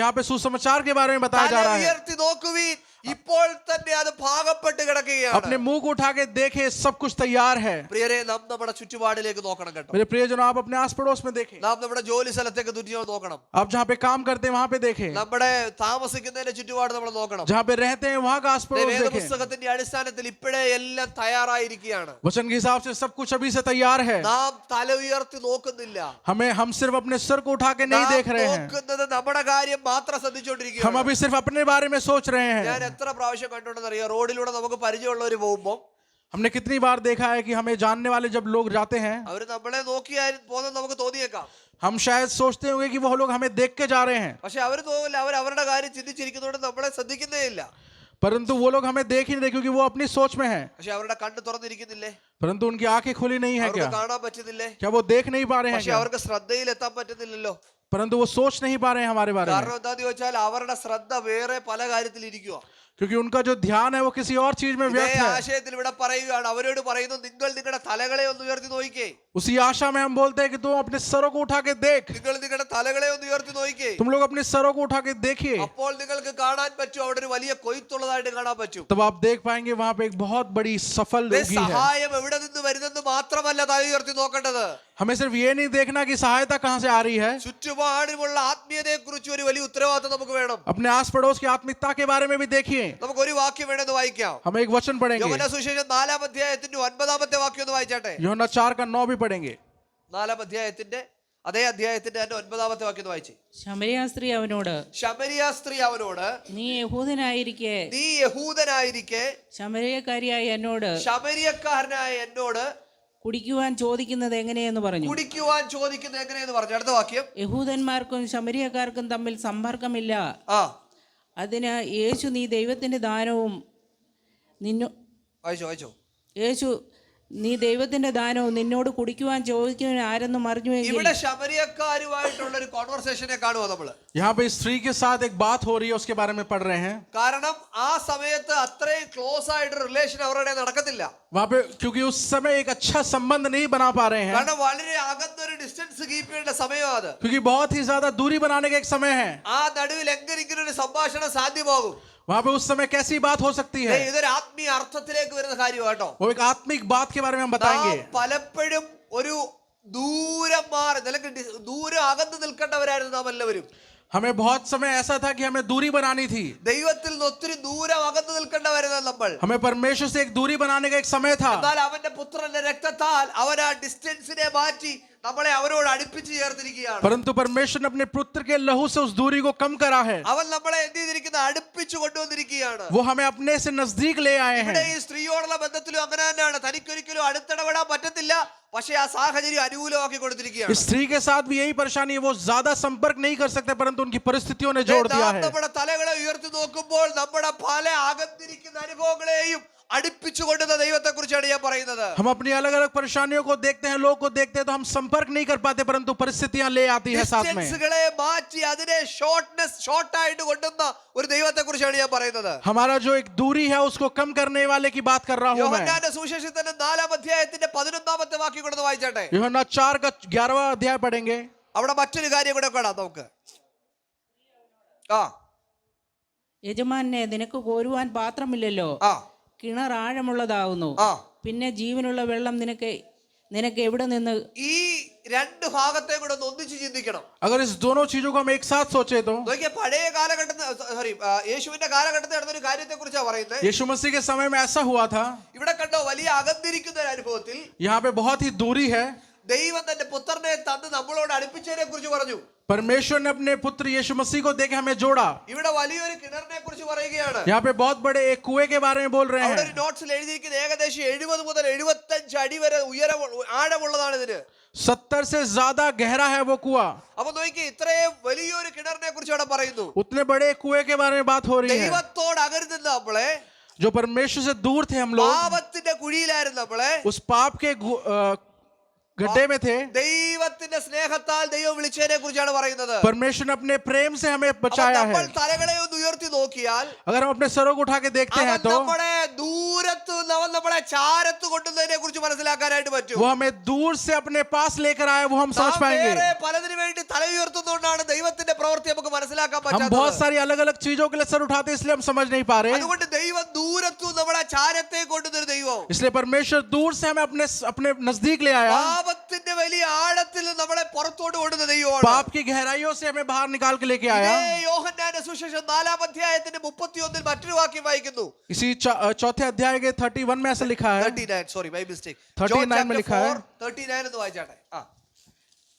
यहाँ पे सुसमाचार के बारे में बताया जा रहा है. ഉയർത്തി നോക്കുവീൻ, ഇപ്പോൾ തന്നെ അത് ഭാഗപ്പെട്ട് കിടക്കുകയാണ്. अपने मुंह को उठा के देखे, सब कुछ तैयार है. പ്രിയരെ, നാം നമ്മുടെ ചുറ്റുപാടിലേക്ക് നോക്കണം കേട്ടോ. मेरे प्रियजनों, आप अपने आस पड़ोस में देखें. നാം നമ്മുടെ ജോലി സ്ഥലത്തേക്ക് നോക്കണം. आप जहाँ पे काम करते हैं वहाँ पे देखें. നമ്മുടെ താമസിക്കുന്നതിന്റെ ചുറ്റുപാട് നമ്മൾ നോക്കണം. जहाँ पे रहते हैं वहाँ का आस पड़ोस देखें. വേദപുസ്തകത്തിന്റെ അടിസ്ഥാനത്തിൽ ഇപ്പോഴേ എല്ലാം തയ്യാറായിരിക്കുകയാണ്. वचन के हिसाब से सब कुछ अभी से तैयार है. നാം തല ഉയർത്തി നോക്കുന്നില്ല. हम सिर्फ अपने सर को उठा के नहीं देख रहे हैं. നോക്കുന്നത് നമ്മുടെ കാര്യം മാത്രം ശ്രദ്ധിച്ചുകൊണ്ടിരിക്കുകയാണ്. हम अभी सिर्फ अपने बारे में सोच रहे हैं. ഞാൻ എത്ര പ്രാവശ്യം കണ്ടിട്ടുണ്ടെന്നറിയോ, റോഡിലൂടെ നമുക്ക് പരിചയമുള്ളവർ പോകുമ്പോൾ हमने कितनी बार देखा है कि हमें जानने वाले जब लोग जाते हैं, അവർ നമ്മളെ നോക്കിയാൽ പോകുന്നത് നമുക്ക് തോന്നിയേക്കാം. हम शायद सोचते होंगे कि वो लोग हमें देख के जा रहे हैं, പക്ഷെ അവർ തോന്നില്ല. അവർ അവരുടെ കാര്യം ചിന്തിച്ചിരിക്കുന്നതുകൊണ്ട് നമ്മളെ ശ്രദ്ധിക്കുന്നേ ഇല്ല. परंतु वो लोग हमें देख ही नहीं रहे क्योंकि वो अपनी सोच में है. പക്ഷെ അവരുടെ കണ്ണ് തുറന്നിരിക്കുന്നില്ലേ? परंतु उनकी आंखें खुली नहीं है. അവർക്ക് क्या കാണാൻ പറ്റുന്നില്ലേ? क्या वो देख नहीं पा रहे हैं? പക്ഷെ അവർക്ക് ശ്രദ്ധയിൽ എത്താൻ പറ്റുന്നില്ലല്ലോ. परंतु वो सोच नहीं पा रहे हैं हमारे बारे में, കാരണം എന്താന്ന് ചോദിച്ചാൽ അവരുടെ ശ്രദ്ധ വേറെ പല കാര്യത്തിൽ ഇരിക്കുക. क्योंकि उनका जो ध्यान है वो किसी और चीज में व्यस्त है. ആശയത്തിൽ ഇവിടെ പറയുകയാണ്, അവരോട് പറയുന്നു, നിങ്ങൾ നിങ്ങളുടെ തലകളെ ഒന്ന് ഉയർത്തി നോക്കിക്കേ. उसी आशा में हम बोलते हैं कि तुम अपने सरों को उठा के देख. നിങ്ങൾ നിങ്ങളുടെ തലകളെ ഒന്ന് ഉയർത്തി നോക്കിക്കേ. तुम लोग अपने सरों को उठा के देखिए. അപ്പോൾ നിങ്ങൾക്ക് കാണാൻ പറ്റും, അവിടെ ഒരു വലിയ കൊയ്ത്തുള്ളതായിട്ട് കാണാൻ പറ്റും. तब आप देख पाएंगे वहां पे एक बहुत बड़ी सफल उगी है. സഹായം എവിടെ നിന്ന് വരുന്നെന്ന് മാത്രമല്ല തല ഉയർത്തി നോക്കേണ്ടത്. हमें सिर्फ ये नहीं देखना कि सहायता कहां से आ रही है. ചുറ്റുപാടുമുള്ള ആത്മീയതയെ കുറിച്ച് ഒരു വലിയ ഉത്തരവാദിത്വം നമുക്ക് വേണം. अपने आस पड़ोस की आत्मिकता के बारे में भी देखिए. നമുക്ക് ഒരു വാക്യം വേണമെന്ന് വായിക്കാം. हम एक वचन पढ़ेंगे. യോഹന്നാൻ സുവിശേഷം 4-ാം അധ്യായത്തിന്റെ 9-ാമത്തെ വാക്യം ഒന്ന് വായിച്ചാട്ടെ. യോഹന്നാൻ 4 का 9 भी पढ़ेंगे. 4-ാം അധ്യായത്തിന്റെ അതേ അധ്യായത്തിന്റെ 9-ാമത്തെ വാക്യം ഒന്ന് വായിച്ചേ. ശമരിയ സ്ത്രീ അവനോട് നീ യഹൂദനായിരിക്കെ ശമരിയക്കാരനായ എന്നോട് കുടിക്കുവാൻ ചോദിക്കുന്നത് എങ്ങനെയെന്ന് പറഞ്ഞു. അടുത്ത വാക്യം. യഹൂദന്മാർക്കും ശമരിയക്കാർക്കും തമ്മിൽ സമ്പർക്കമില്ല. അതിന് യേശു നീ ദൈവത്തിന്റെ ദാനവും നിന്നോട് കുടിക്കുവാൻ ചോദിക്കുവാൻ ആരെന്നും അറിഞ്ഞുവെങ്കിൽ. ഇവിടെ ശമരിയക്കാരുമായിട്ടുള്ള ഒരു കോൺവെർസേഷനെ കാണുക നമ്മൾ. यहाँ पे स्त्री के साथ एक बात हो रही है, उसके बारे में पढ़ रहे हैं. കാരണം ആ സമയത്ത് അത്രയും ക്ലോസ് ആയിട്ട് റിലേഷൻ അവരുടെ നടക്കത്തില്ല. वहाँ पे क्योंकि उस समय एक अच्छा संबंध नहीं बना पा रहे हैं. കാരണം വളരെ അകന്നൊരു ഡിസ്റ്റൻസ് കീപ്പ് ചെയ്യേണ്ട സമയമാണ് അത്. क्योंकि बहुत ही ज्यादा दूरी बनाने का एक समय है. ആ നടുവിൽ എങ്ങനെ ഒരു സംഭാഷണം സാധ്യമാകും? वहाँ पे उस समय कैसी बात हो सकती है? ഇതൊരു ആത്മീയ അർത്ഥത്തിലേക്ക് വരുന്ന കാര്യമാട്ടോ. वो एक आत्मिक बात के बारे में हम बताएंगे. പലപ്പോഴും ഒരു ദൂരം മാറി ദൂരം അകന്ന് നിൽക്കേണ്ടവരായിരുന്നു നാം എല്ലാവരും. हमें बहुत समय ऐसा था कि हमें दूरी बनानी थी. ദൈവത്തിൽ നിന്ന് ഒത്തിരി ദൂരം അകന്ന് നിൽക്കേണ്ടവരായിരുന്നു നമ്മൾ. हमें परमेश्वर से एक दूरी बनाने का एक समय था. എന്നാൽ അവന്റെ പുത്രന്റെ രക്തത്താൽ അവൻ ആ ഡിസ്റ്റൻസിനെ മാറ്റി നമ്മളെ അവരോട് അടുപ്പിച്ച് ചേർത്തിരിക്കുകയാണ്. परंतु परमेश्वर ने अपने पुत्र के लहू से उस दूरी को कम करा है. അവൻ നമ്മളെ എന്ത് ചെയ്തിരിക്കുന്ന അടുപ്പിച്ചു കൊണ്ടുവന്നിരിക്കുകയാണ്. वो हमें अपने से नजदीक ले आए हैं. ഇവിടെ ഈ സ്ത്രീയോടുള്ള ബന്ധത്തിലും അങ്ങനെ തന്നെയാണ്. തനിക്കൊരിക്കലും അടുത്തിടപെടാൻ പറ്റത്തില്ല, പക്ഷേ ആ സാഹചര്യം അനുകൂലമാക്കി കൊടുത്തിരിക്കുകയാണ്. स्त्री के साथ भी यही परेशानी है. वो ज्यादा संपर्क नहीं कर सकते, परंतु उनकी परिस्थितियों ने जोड़ दिया है. നമ്മുടെ തലകളെ ഉയർത്തി നോക്കുമ്പോൾ നമ്മുടെ പല അകന്നിരിക്കുന്ന അനുഭവങ്ങളെയും അടുപ്പിച്ചു കൊണ്ടുവന്ന ദൈവത്തെ കുറിച്ചാണ് ഞാൻ പറയുന്നത്. हम अपनी अलग अलग परेशानियों को देखते हैं, लोग को देखते हैं, तो हम संपर्क नहीं कर पाते, परंतु परिस्थितियां ले आती है साथ में. ഡിസ്റ്റൻസുകളെ മാറ്റി അതിനെ ഷോർട്ടായിട്ട് കൊണ്ടുവന്ന ഒരു ദൈവത്തെ കുറിച്ചാണ് ഞാൻ പറയുന്നത്. हमारा जो एक दूरी है उसको कम करने वाले की बात कर रहा हूं मैं. യോഹന്നാന്റെ സുവിശേഷത്തിന്റെ 4-ാം അധ്യായത്തിന്റെ 11-ാമത്തെ വാക്യം കൂടെ വായിച്ചാട്ടെ. यूहन्ना 4 का 11वां अध्याय पढ़ेंगे. അവിടെ മറ്റൊരു കാര്യം കൂടെ കാണാം നമുക്ക്. യജമാനെ, നിനക്ക് കോരുവാൻ പാത്രമില്ലല്ലോ, കിണർ ആഴമുള്ളതാവുന്നു, പിന്നെ ജീവനുള്ള വെള്ളം നിനക്ക് എവിടെ നിന്ന്? ഈ രണ്ട് ഭാഗത്തെ കൂടെ ഒന്ന് ഒന്നിച്ച് ചിന്തിക്കണം. अगर इस दोनों चीजों को हम एक साथ सोचे तो നോക്കിയേ, പഴയ കാലഘട്ടത്തിൽ യേശുവിന്റെ കാലഘട്ടത്തിൽ നടന്നൊരു കാര്യത്തെ കുറിച്ചാണ് പറയുന്നത്. यीशु मसीह के समय में ऐसा हुआ था. ഇവിടെ കണ്ടോ, വലിയ അകന്നിരിക്കുന്ന ഒരു അനുഭവത്തിൽ यहाँ पे बहुत ही दूरी है. ദൈവം തന്റെ പുത്രനെ തന്ന് നമ്മളോട് അടുപ്പിച്ചതിനെ കുറിച്ച് പറഞ്ഞു. परमेश्वर ने अपने पुत्र यीशु मसीह को देके हमें जोड़ा. ഇവിടെ വലിയൊരു കിണറിനെ കുറിച്ച് പറയുകയാണ്. यहाँ पे बहुत बड़े एक कुएं के बारे में बोल रहे അവിടെ हैं. ഒരു നോട്ട്സിൽ എഴുതിയിരിക്കുന്ന ഏകദേശം 70 മുതൽ 75 അടി വരെ ആഴമുള്ളതാണ് ഇതിന്. 70 से ज्यादा गहरा है वो कुआं. അപ്പൊ നോക്കി, ഇത്രയും വലിയൊരു കിണറിനെ കുറിച്ച് അവിടെ പറയുന്നു. उतने बड़े कुएं के बारे में बात हो रही है. ദൈവത്തോട് അകരുന്ന നമ്മളെ, जो परमेश्वर से दूर थे हम लोग, പാപത്തിന്റെ കുഴിയിലായിരുന്നു നമ്മളെ, उस पाप के गड्ढे में थे. ദൈവത്തിന്റെ സ്നേഹത്താൽ ദൈവം വിളിച്ചതിനെ കുറിച്ചാണ് പറയുന്നത്. परमेश्वर ने अपने प्रेम से हमें बचाया है. നമ്മൾ തലകളെ ഒന്ന് ഉയർത്തി നോക്കിയാൽ, अगर हम अपने सरों को उठा के देखते हैं तो നമ്മളെ ദൂരത്ത് നമ്മളെ ചാരത്ത് കൊണ്ടുവന്നതിനെ കുറിച്ച് മനസ്സിലാക്കാനായിട്ട് പറ്റും. वो हमें दूर से अपने पास लेकर आए, वो हम समझ पाएंगे. പലതിനു വേണ്ടി തല ഉയർത്തുന്നതുകൊണ്ടാണ് ദൈവത്തിന്റെ പ്രവൃത്തി നമുക്ക് മനസ്സിലാക്കാൻ हम പറ്റാത്തത്. बहुत सारी अलग अलग चीजों के लिए सर उठाते, इसलिए हम समझ नहीं पा रहे. അതുകൊണ്ട് ദൈവം ദൂരത്തു നമ്മളെ ചാരത്തെ കൊണ്ടുവന്നൊരു ദൈവം. इसलिए परमेश्वर दूर से हमें अपने नजदीक ले आया. പാപത്തിന്റെ വലിയ ആഴത്തിൽ നമ്മളെ പുറത്തോട്ട് കൊണ്ടുവന്ന ദൈവമാണ്. पाप की गहराइयों से हमें बाहर निकाल के लेके आया. യോഹന്നാന്റെ സുവിശേഷം 4-ാം അധ്യായത്തിന്റെ 31-ൽ മറ്റൊരു വാക്യം വായിക്കുന്നു. इसी चौथे अध्याय के 31 में ऐसा लिखा है. 39 സോറി ബൈ മിസ്റ്റേക്ക്. 39 में लिखा है. 39 എന്ന് വായിച്ചാട്ടെ.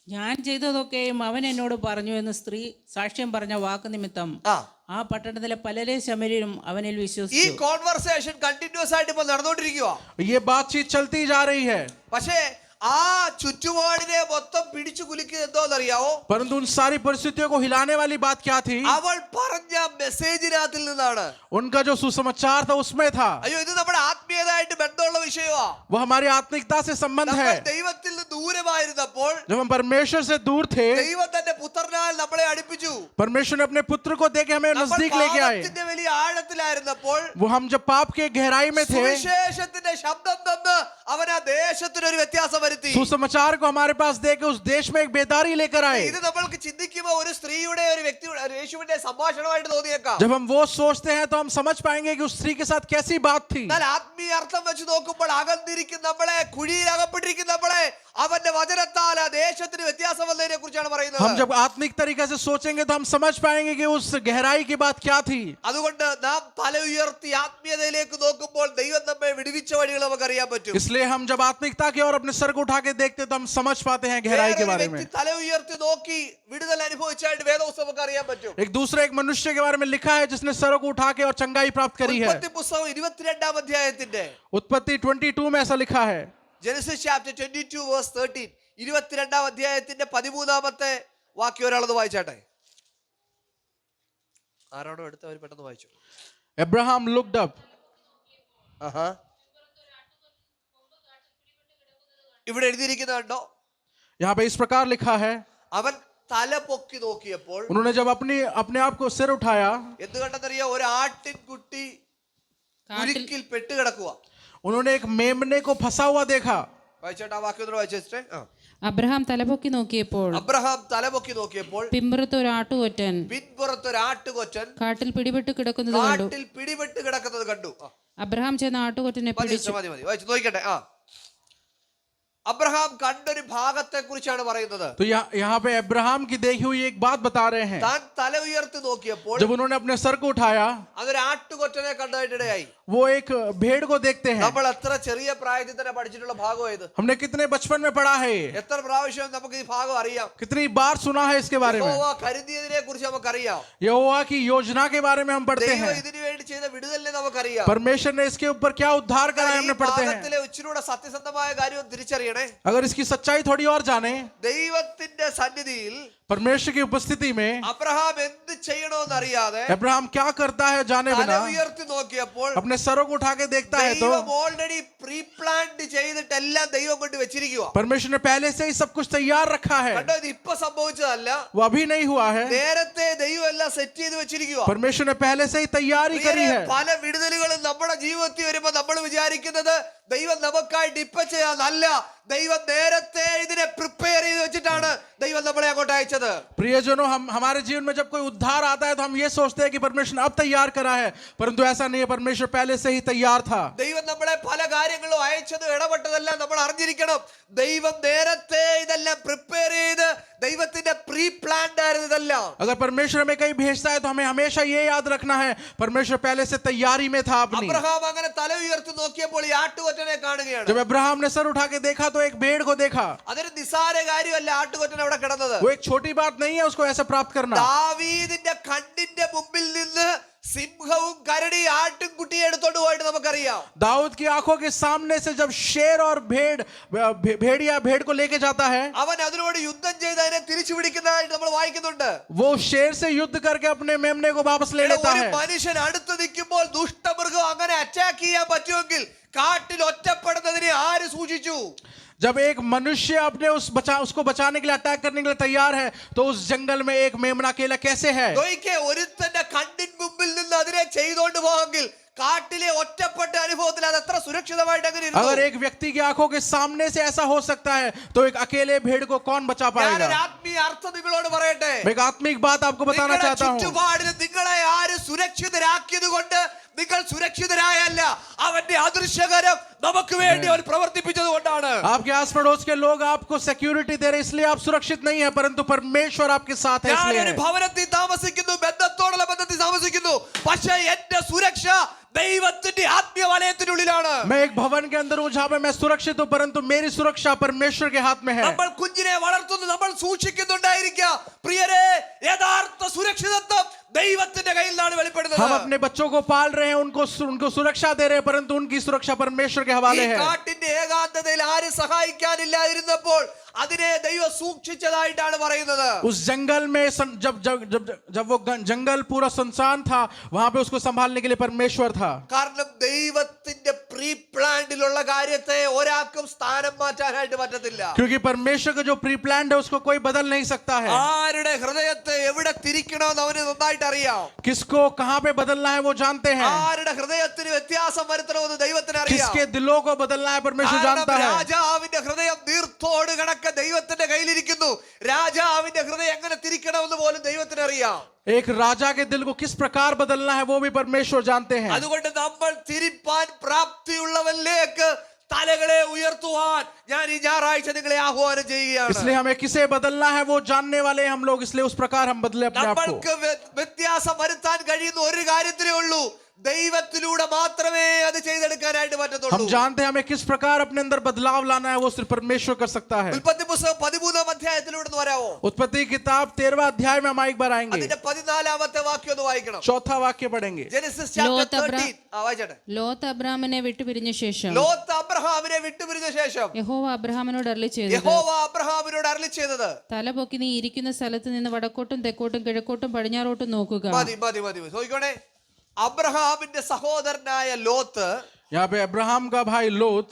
ഞാൻ ചെയ്തതൊക്കെയും അവൻ എന്നോട് പറഞ്ഞു എന്ന് സ്ത്രീ സാക്ഷ്യം പറഞ്ഞ വാക്ക് നിമിത്തം ആ പട്ടണത്തിലെ പലരെ ശമര്യരും അവനിൽ ഈ വിശ്വസിച്ചു. കോൺവെർസേഷൻ കണ്ടിന്യൂസ് ആയിട്ട് ഇപ്പോൾ നടന്നുകൊണ്ടിരിക്കുക. ये बातचीत चलती जा रही है. പക്ഷേ ആ ചുറ്റുപാടിനെ മൊത്തം പിടിച്ചു കുലുക്കിയത് എന്തോന്നറിയാവോ? परंतु उन सारी परिस्थितियों को हिलाने वाली बात क्या थी? അവൾ പറഞ്ഞ മെസ്സേജിനകത്തിൽ നിന്നാണ്. उनका जो सुसमाचार था उसमें था. അയ്യോ, ഇത് നമ്മുടെ ആത്മീയതായിട്ട് ബന്ധമുള്ള വിഷയമാ. वो हमारी आत्मिकता से संबंध है. ദൈവത്തിൽ നിന്ന് ദൂരമായിരുന്നപ്പോൾ जब हम परमेश्वर से दूर थे, ദൈവം തന്റെ പുത്രനാൽ നമ്മളെ അടുപ്പിച്ചു. परमेश्वर ने अपने पुत्र को देके हमें नजदीक लेके आए. പാപത്തിന്റെ വലിയ ആഴത്തിലായിരുന്നപ്പോൾ वो हम जब पाप के गहराई में थे, സുവിശേഷത്തിന്റെ ശബ്ദം തന്ന് അവൻ ആ ദേശത്തിന് ഒരു വ്യത്യാസം വരുത്തി. सुसमाचार को हमारे पास देके उस देश में एक बेदारी लेकर आए. ഇത് നമ്മൾക്ക് ചിന്തിക്കുമ്പോൾ ഒരു സ്ത്രീയുടെ ഒരു വ്യക്തിയുടെ യേശുവിന്റെ സംഭാഷണമായിട്ട് തോന്നിയേക്കാം. जब हम वो सोचते हैं तो हम समझ पाएंगे कि उस स्त्री के साथ कैसी बात थी. എന്നാൽ ആത്മീയ അർത്ഥം വെച്ച് നോക്കുമ്പോൾ അകന്നിരിക്കുന്ന നമ്മളെ, കുഴിയിൽ അകപ്പെട്ടിരിക്കുന്ന നമ്മളെ അവന്റെ വചനത്താൽ ആ ദേശത്തിന് വ്യത്യാസം വന്നതിനെ കുറിച്ചാണ് പറയുന്നത്. हम जब आत्मिक तरीके से सोचेंगे तो हम समझ पाएंगे कि उस गहराई की बात क्या थी. അതുകൊണ്ട് നാം തല ഉയർത്തി ആത്മീയതയിലേക്ക് നോക്കുമ്പോൾ ദൈവം നമ്മെ വിടുവിച്ച വഴികൾ നമുക്ക് അറിയാൻ പറ്റും. इसलिए हम जब आत्मिकता की ओर अपने सर को उठा के देखते तो हम समझ पाते हैं गहराई के बारे में. തല ഉയർത്തി നോക്കി വിടുതൽ അനുഭവിച്ചായിട്ട് വേദപുസ്തകം നമുക്ക് അറിയാൻ പറ്റും. एक दूसरे एक मनुष्य के बारे में लिखा है जिसने सरों को उठा के और चंगाई प्राप्त करी है. ഉൽപ്പത്തി പുസ്തകം 22-ാം അധ്യായത്തിന്റെ उत्पत्ति 22 में ऐसा लिखा है. ജെനസിസ് ചാപ്റ്റർ 22 വേഴ്സ് 13, 22-ാം അധ്യായത്തിന്റെ 13-ാമത്തെ വാക്യം ഒരാളത് വായിച്ചാട്ടെ. ആരാണോ എടുത്തവർ പെട്ടെന്ന് വായിച്ചു. Abraham looked up. ഇവിടെ എഴുതിയിരിക്കുന്നത് കണ്ടോ? यहाँ पे इस प्रकार लिखा है. അവൻ തല പൊക്കി നോക്കിയപ്പോൾ उन्होंने जब अपने आप को सिर उठाया, എന്ത് കണ്ടെന്നറിയോ? ഒരു ആട്ടിൻകുട്ടി കുരുക്കിൽ പെട്ട് കിടക്കുക. उन्होंने एक मेमने को फंसा हुआ देखा. വായിച്ചോട്ടെ, ആ വാക്യം വായിച്ചേ. അബ്രഹാം തലപൊക്കി നോക്കിയപ്പോൾ അബ്രഹാം തലപൊക്കി നോക്കിയപ്പോൾ പിമ്പുറത്ത് ഒരു ആട്ടുകൊറ്റൻ പിൻപുറത്ത് ഒരു ആട്ടുകൊറ്റൻ കാട്ടിൽ പിടിപെട്ട് കിടക്കുന്നത് കണ്ടു. കാട്ടിൽ പിടിപെട്ട് കിടക്കുന്നത് കണ്ടു. അബ്രഹാം ചെന്ന ആട്ടുകൊറ്റനെ പിടിച്ചു. മതി വായിച്ചു നോക്കട്ടെ. അബ്രഹാം കണ്ടൊരു ഭാഗത്തെ കുറിച്ചാണ് പറയുന്നത്. तो यहाँ पे अब्राहम की देखी हुई एक बात बता रहे हैं. താൻ തല ഉയർത്തി നോക്കിയപ്പോൾ जब उन्होंने अपने सर को उठाया, അതൊരു ആട്ടുകൊറ്റനെ കണ്ടതായിട്ടിടയായി. वो एक भेड़ को देखते हैं. നമ്മൾ എത്ര ചെറിയ പ്രായത്തിൽ തന്നെ പഠിച്ചിട്ടുള്ള ഭാഗമായത്. हमने कितने बचपन में पढ़ा है, എത്ര പ്രാവശ്യം നമുക്ക് ഈ ഭാഗം അറിയാം. कितनी बार सुना है इसके बारे में. യഹോവ കരുതിയതിനെ കുറിച്ച് നമുക്കറിയാം. यहोवा की योजना के बारे में हम पढ़ते ദൈവം हैं. ഇതിനു വേണ്ടി ചെയ്ത വിടുതലിനെ നമുക്കറിയാം. परमेश्वर ने इसके ऊपर क्या उद्धार करा है हमने पढ़ते हैं. ഭാഗത്തിലെ ഉച്ചിലൂടെ സത്യസന്ധമായ കാര്യം തിരിച്ചറിയണം. അറിയണേ, अगर इसकी सच्चाई थोड़ी और जाने, ദൈവത്തിന്റെ സന്നിധിയിൽ परमेश्वर की उपस्थिति में അബ്രഹാം എന്ത് ചെയ്യണമെന്ന് അറിയാതെ अब्राहम क्या करता है जाने തല बिना ഉയർത്തി നോക്കിയപ്പോൾ अपने सरों को उठा के देखता है तो ദൈവം ഓൾറെഡി പ്രീ പ്ലാൻഡ് ചെയ്തിട്ടെല്ലാം ദൈവം കൊണ്ട് വെച്ചിരിക്കുക. परमेश्वर ने पहले से ही सब कुछ तैयार रखा है, കണ്ടോ, ഇത് ഇപ്പൊ സംഭവിച്ചതല്ല, वो अभी नहीं हुआ है, നേരത്തെ ദൈവം എല്ലാം സെറ്റ് ചെയ്ത് വെച്ചിരിക്കുക. परमेश्वर ने पहले से ही तैयारी करी है. പല വിടുതലുകളും നമ്മുടെ ജീവിതത്തിൽ വരുമ്പോ നമ്മൾ വിചാരിക്കുന്നത് ദൈവം നമുക്കായിട്ട് ഇപ്പൊ ചെയ്യാന്നല്ല, ദൈവം നേരത്തെ ഇതിനെ പ്രിപ്പയർ ചെയ്ത് വെച്ചിട്ടാണ് ദൈവം നമ്മളെ അങ്ങോട്ട് അയച്ചത്. प्रियजनों, हम हमारे जीवन में जब कोई उद्धार आता है तो हम ये सोचते हैं कि परमेश्वर ने अब तैयार करा है, परंतु ऐसा नहीं है, परमेश्वर पहले से ही तैयार था. ദൈവം നമ്മളെ പല കാര്യങ്ങളും അയച്ചതും ഇടപെട്ടതെല്ലാം നമ്മൾ അറിഞ്ഞിരിക്കണം. ദൈവം നേരത്തെ ഇതെല്ലാം പ്രിപ്പയർ ചെയ്ത് ദൈവത്തിന്റെ പ്രീ പ്ലാൻഡ് ആയിരുന്നു ഇതെല്ലാം. अगर परमेश्वर हमें कहीं भेजता है तो हमें हमेशा ये याद रखना है, परमेश्वर पहले से तैयारी में था अपनी. അബ്രഹാം അങ്ങനെ തല ഉയർത്തി നോക്കിയപ്പോൾ ഈ ആട്ടുകൊറ്റനെ കാണുകയാണ്. जब अब्राहम ने सर उठा के देखा तो एक भेड़ को देखा. അതൊരു നിസാര കാര്യമല്ല ആട്ടുകൊറ്റൻ അവിടെ കിടന്നത്. वो एक छोटी बात नहीं है उसको ऐसे प्राप्त करना. ദാവീദിന്റെ കണ്ണിന്റെ മുമ്പിൽ നിന്ന് സിംഹവും കരടി ആട്ടിൻകുട്ടിയെ എടുത്തോണ്ട് പോയിട്ട് നമുക്കറിയാം. दाऊद की आंखों के सामने से जब शेर और भेड़िया भेड़ को लेके जाता है, അവൻ അതിനോട് യുദ്ധം ചെയ്ത് അതിനെ തിരിച്ചു പിടിക്കുന്നതായിട്ട് നമ്മൾ വായിക്കുന്നുണ്ട്. वो शेर से युद्ध करके अपने मेमने को वापस ले लेता ഒരു है. മനുഷ്യൻ അടുത്ത് നിൽക്കുമ്പോൾ ദുഷ്ടമൃഗം അങ്ങനെ അറ്റാക്ക് ചെയ്യാൻ പറ്റുമെങ്കിൽ കാട്ടിൽ ഒറ്റപ്പെടുന്നതിനെ ആര് സൂക്ഷിച്ചു? जब एक मनुष्य अपने उसको बचाने के लिए अटैक करने के लिए तैयार है तो उस जंगल में एक मेमना अकेला कैसे है? നോയിക്കേ, ഒരുത്തന്റെ കണ്ണിൻ മുമ്പിൽ നിന്ന് അതിനെ ചെയ്തോണ്ട് പോവാമെങ്കിൽ കാട്ടിലെ ഒറ്റപ്പെട്ട അനുഭവത്തിൽ അത് എത്ര സുരക്ഷിതമായിട്ട് അങ്ങനെ ഇരുന്നു? अगर एक व्यक्ति की आंखों के सामने से ऐसा हो सकता है तो एक अकेले भेड़ को कौन बचा पाएगा? ഞാനൊരു ആത്മീയ അർത്ഥം നിങ്ങളോട് പറയട്ടെ. मैं एक आत्मिक बात आपको बताना നിങ്ങളുടെ चाहता हूँ. ചുറ്റുപാടിൽ നിങ്ങളെ ആര് സുരക്ഷിതരാക്കിയത് കൊണ്ട് നിങ്ങൾ സുരക്ഷിതരായല്ല, അവന്റെ അദൃശ്യകരം നമുക്ക് വേണ്ടി അവൻ പ്രവർത്തിപ്പിച്ചത് കൊണ്ടാണ്. आपके आस पड़ोस के लोग आपको सिक्योरिटी दे रहे इसलिए आप सुरक्षित नहीं है, परंतु परमेश्वर आपके साथ है इसलिए ഞാനൊരു है. ഭവനത്തിൽ താമസിക്കുന്നു, ബന്ധത്തോടുള്ള ബന്ധത്തിൽ താമസിക്കുന്നു, പക്ഷേ എന്റെ സുരക്ഷ ദൈവത്തിന്റെ ആത്മീയ വലയത്തിനുള്ളിലാണ്. मैं एक भवन के अंदर हूँ जहाँ पे मैं सुरक्षित हूँ, परंतु मेरी सुरक्षा परमेश्वर के हाथ में है. നമ്മൾ കുഞ്ഞിനെ വളർത്തുന്നു, നമ്മൾ സൂക്ഷിക്കുന്നുണ്ടായിരിക്കാം. പ്രിയരെ, യഥാർത്ഥ സുരക്ഷിതത്വം ദൈവത്തിന്റെ കയ്യിലാണ് വെളിപ്പെടുന്നത്. हम अपने बच्चों को पाल रहे हैं, उनको सुरक्षा दे रहे हैं, परंतु उनकी सुरक्षा परमेश्वर के हवाले है. കാട്ടിന്റെ ഏകാന്തതയിൽ ആരും സഹായിക്കാനില്ലാതിരുന്നപ്പോൾ അതിനെ ദൈവം സൂക്ഷിച്ചതായിട്ടാണ് പറയുന്നത്. उस जंगल में जब वो जंगल पूरा सुनसान था, वहां पे उसको संभालने के लिए परमेश्वर था. കാരണം ദൈവത്തിന്റെ പ്രീ പ്ലാൻഡിലുള്ള കാര്യത്തെ ഒരാൾക്കും സ്ഥാനം മാറ്റാനായിട്ട് പറ്റത്തില്ല. क्योंकि परमेश्वर का जो प्री प्लान है उसको कोई बदल नहीं सकता है. ആരുടെ ഹൃദയത്തെ എവിടെ തിരിക്കണമെന്ന് അവന് നന്നായിട്ട് അറിയാം. किसको कहां पे बदलना है वो जानते हैं. ആരുടെ ഹൃദയത്തിന് വ്യത്യാസം വരുത്തണമെന്ന് ദൈവത്തിന് അറിയാം. किसके दिलों को बदलना है परमेश्वर जानता है. രാജാവിന്റെ ഹൃദയം നീർത്തോട് കണക്ക് ദൈവത്തിന്റെ കയ്യിലിരിക്കുന്നു. രാജാവിന്റെ ഹൃദയം എങ്ങനെ തിരിക്കണമെന്ന് പോലും ദൈവത്തിന് അറിയാം. एक राजा के दिल को किस प्रकार बदलना है वो भी परमेश्वर जानते हैं. അതുകൊണ്ട് നമ്മൾ തിരിപ്പാൻ പ്രാപ്തിയുള്ളവരിലേക്ക് തലകളെ ഉയർത്തുവാൻ ഞാൻ ഈ ഞായറാഴ്ച നിങ്ങളെ ആഹ്വാനം ചെയ്യുകയാണ്. इसलिए हमें किसे बदलना है वो जानने वाले हम लोग, इसलिए उस प्रकार हम बदले अपने आप को. നമ്മൾക്ക് വ്യത്യാസം വരുത്താൻ കഴിയുന്ന ഒരു കാര്യത്തിലേ ഉള്ളൂ, ദൈവത്തിലൂടെ മാത്രമേ അത് ചെയ്തെടുക്കാനായിട്ട് हम പറ്റത്തുള്ളൂ. जानते हैं हमें किस प्रकार अपने अंदर बदलाव लाना है, वो सिर्फ परमेश्वर कर सकता है. ഉൽപ്പത്തി പുസ്തകം 13-ാം അധ്യായത്തിലൂടെ ഒന്ന് വരാമോ? उत्पत्ति किताब 13वां अध्याय में हम एक बार आएंगे. അതിന്റെ 14-ാമത്തെ വാക്യം ഒന്ന് വായിക്കണം. चौथा वाक्य पढ़ेंगे. Genesis chapter Lot 13. വായിച്ചട്ടെ. ലോത്ത് അബ്രാമിനെ വിട്ടുപിരിഞ്ഞ ശേഷം ലോത്ത് അബ്രഹാമിനെ വിട്ടുപിരിഞ്ഞ ശേഷം യഹോവ അബ്രഹാമിനോട് അരുളി ചെയ്തത്, യഹോവ അബ്രഹാമിനോട് അരുളി ചെയ്തത്, തലപൊക്കി നീ ഇരിക്കുന്ന സ്ഥലത്ത് നിന്ന് വടക്കോട്ടും തെക്കോട്ടും കിഴക്കോട്ടും പടിഞ്ഞാറോട്ടും നോക്കുക. മതി മതി മതി നോക്കിക്കോണേ. അബ്രഹാമിന്റെ സഹോദരനായ ലോത്ത് यहाँ पे अब्राहम का भाई लोत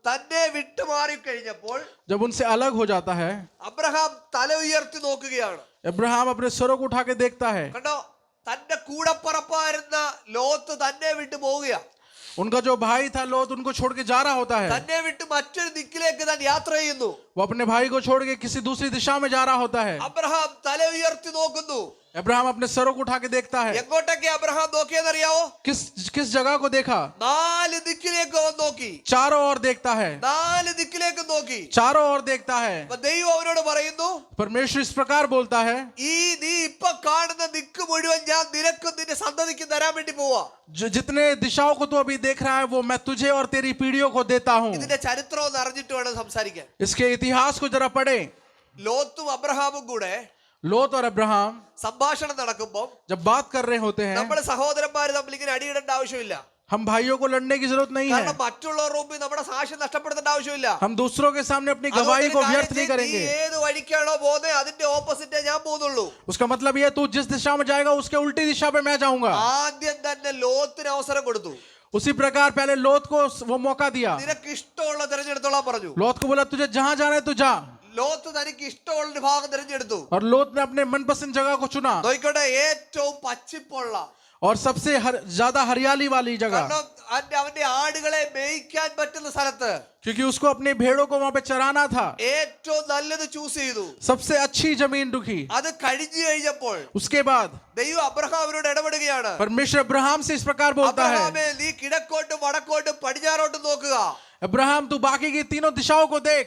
തന്നെ വിട്ടുമാറി കഴിഞ്ഞപ്പോൾ जब उनसे अलग हो जाता है, അബ്രഹാം തല ഉയർത്തി നോക്കുകയാണ്. अब्राहम अपने सरों को उठा के देखता है. കണ്ടോ, തന്റെ കൂടപ്പറപ്പായിരുന്ന ലോത്ത് തന്നെ വിട്ടു പോവുകയാ. उनका जो भाई था लोत उनको छोड़ के जा रहा होता है. തന്നെ വിട്ട് മറ്റൊരു ദിക്കിലേക്ക് താൻ യാത്ര ചെയ്യുന്നു. वो अपने भाई को छोड़ के किसी दूसरी दिशा में जा रहा होता है. അബ്രഹാം തല ഉയർത്തി നോക്കുന്നു. अब्राहम अपने सरों को उठा के देखता है. എങ്ങോട്ടൊക്കെ അബ്രഹാം നോക്കിയെന്നറിയാവോ? किस जगह को देखा? 4 ദിക്കിലേക്ക് അവൻ നോക്കി. चारों ओर देखता है. 4 ദിക്കിലേക്ക് നോക്കി. चारों ओर देखता है. അപ്പൊ ദൈവം അവനോട് പറയുന്നു, परमेश्वर इस प्रकार बोलता है, നീ ഇപ്പൊ കാണുന്ന ദിക്ക് മുഴുവൻ ഞാൻ നിനക്കും നിന്റെ സന്തതിക്കും തരാൻ വേണ്ടി പോവാ. जितने दिशाओं को तू अभी देख रहा है वो मैं तुझे और तेरी पीढ़ियों को देता हूँ. ഇതിന്റെ ചരിത്രം ഒന്ന് അറിഞ്ഞിട്ട് വേണം സംസാരിക്കാൻ. इसके इतिहास को जरा पढ़े. ലോത്തും അബ്രഹാമും കൂടെ लोत और अब्राहम സംഭാഷണം നടക്കുമ്പോൾ जब बात कर रहे होते हैं നമ്മുടെ സഹോദരന്മാര് തമ്മിൽ ഇങ്ങനെ അടിയിടേണ്ട ആവശ്യമില്ല. हम भाइयों को लड़ने की जरूरत नहीं है। കാരണം മറ്റുള്ളവരുടെ മുമ്പിൽ നമ്മുടെ സാക്ഷ്യം നഷ്ടപ്പെടുത്തേണ്ട ആവശ്യമില്ല. हम दूसरों के सामने अपनी गवाही को व्यर्थ नहीं നീ करेंगे। ഏത് വഴിക്കാണോ പോകുന്നത് അതിന്റെ ഓപ്പോസിറ്റേ ഞാൻ പോകുന്നുള്ളൂ. उसका मतलब ये तू जिस दिशा में जाएगा उसके उल्टी दिशा पे मैं जाऊंगा। ആദ്യം തന്നെ ലോത്തിന് അവസരം കൊടുത്തു. उसी प्रकार पहले लोत को वो मौका दिया। നിനക്ക് ഇഷ്ടമുള്ള തിരഞ്ഞെടുത്തോളാൻ പറഞ്ഞു. लोत को बोला तुझे जहां जाना है तू जा। ലോത്ത് തനിക്ക് ഇഷ്ടമുള്ള ഭാഗം തിരഞ്ഞെടുത്തു. और लोत ने अपने मनपसंद जगह को चुना നോക്കിക്കോട്ടെ, ഏറ്റവും പച്ചിപ്പുള്ള, और सबसे ज्यादा हरियाली वाली जगह, കാരണം അവന്റെ ആടുകളെ മേയ്ക്കാൻ പറ്റുന്ന സ്ഥലത്ത് क्योंकि उसको अपने भेड़ों को वहां पे चराना था। ഏറ്റവും നല്ലത് ചൂസ് ചെയ്തു. सबसे अच्छी जमीन ढूंढी। അത് കഴിഞ്ഞു കഴിഞ്ഞപ്പോൾ उसके बाद ദൈവം അബ്രഹാമിനോട് ഇടപെടുകയാണ്. परमेश्वर अब्राहम से इस प्रकार बोलता है, അബ്രഹാമേ, നീ കിഴക്കോട്ടും വടക്കോട്ടും പടിഞ്ഞാറോട്ടും നോക്കുക. अब्राहम तू बाकी की तीनों दिशाओं को देख।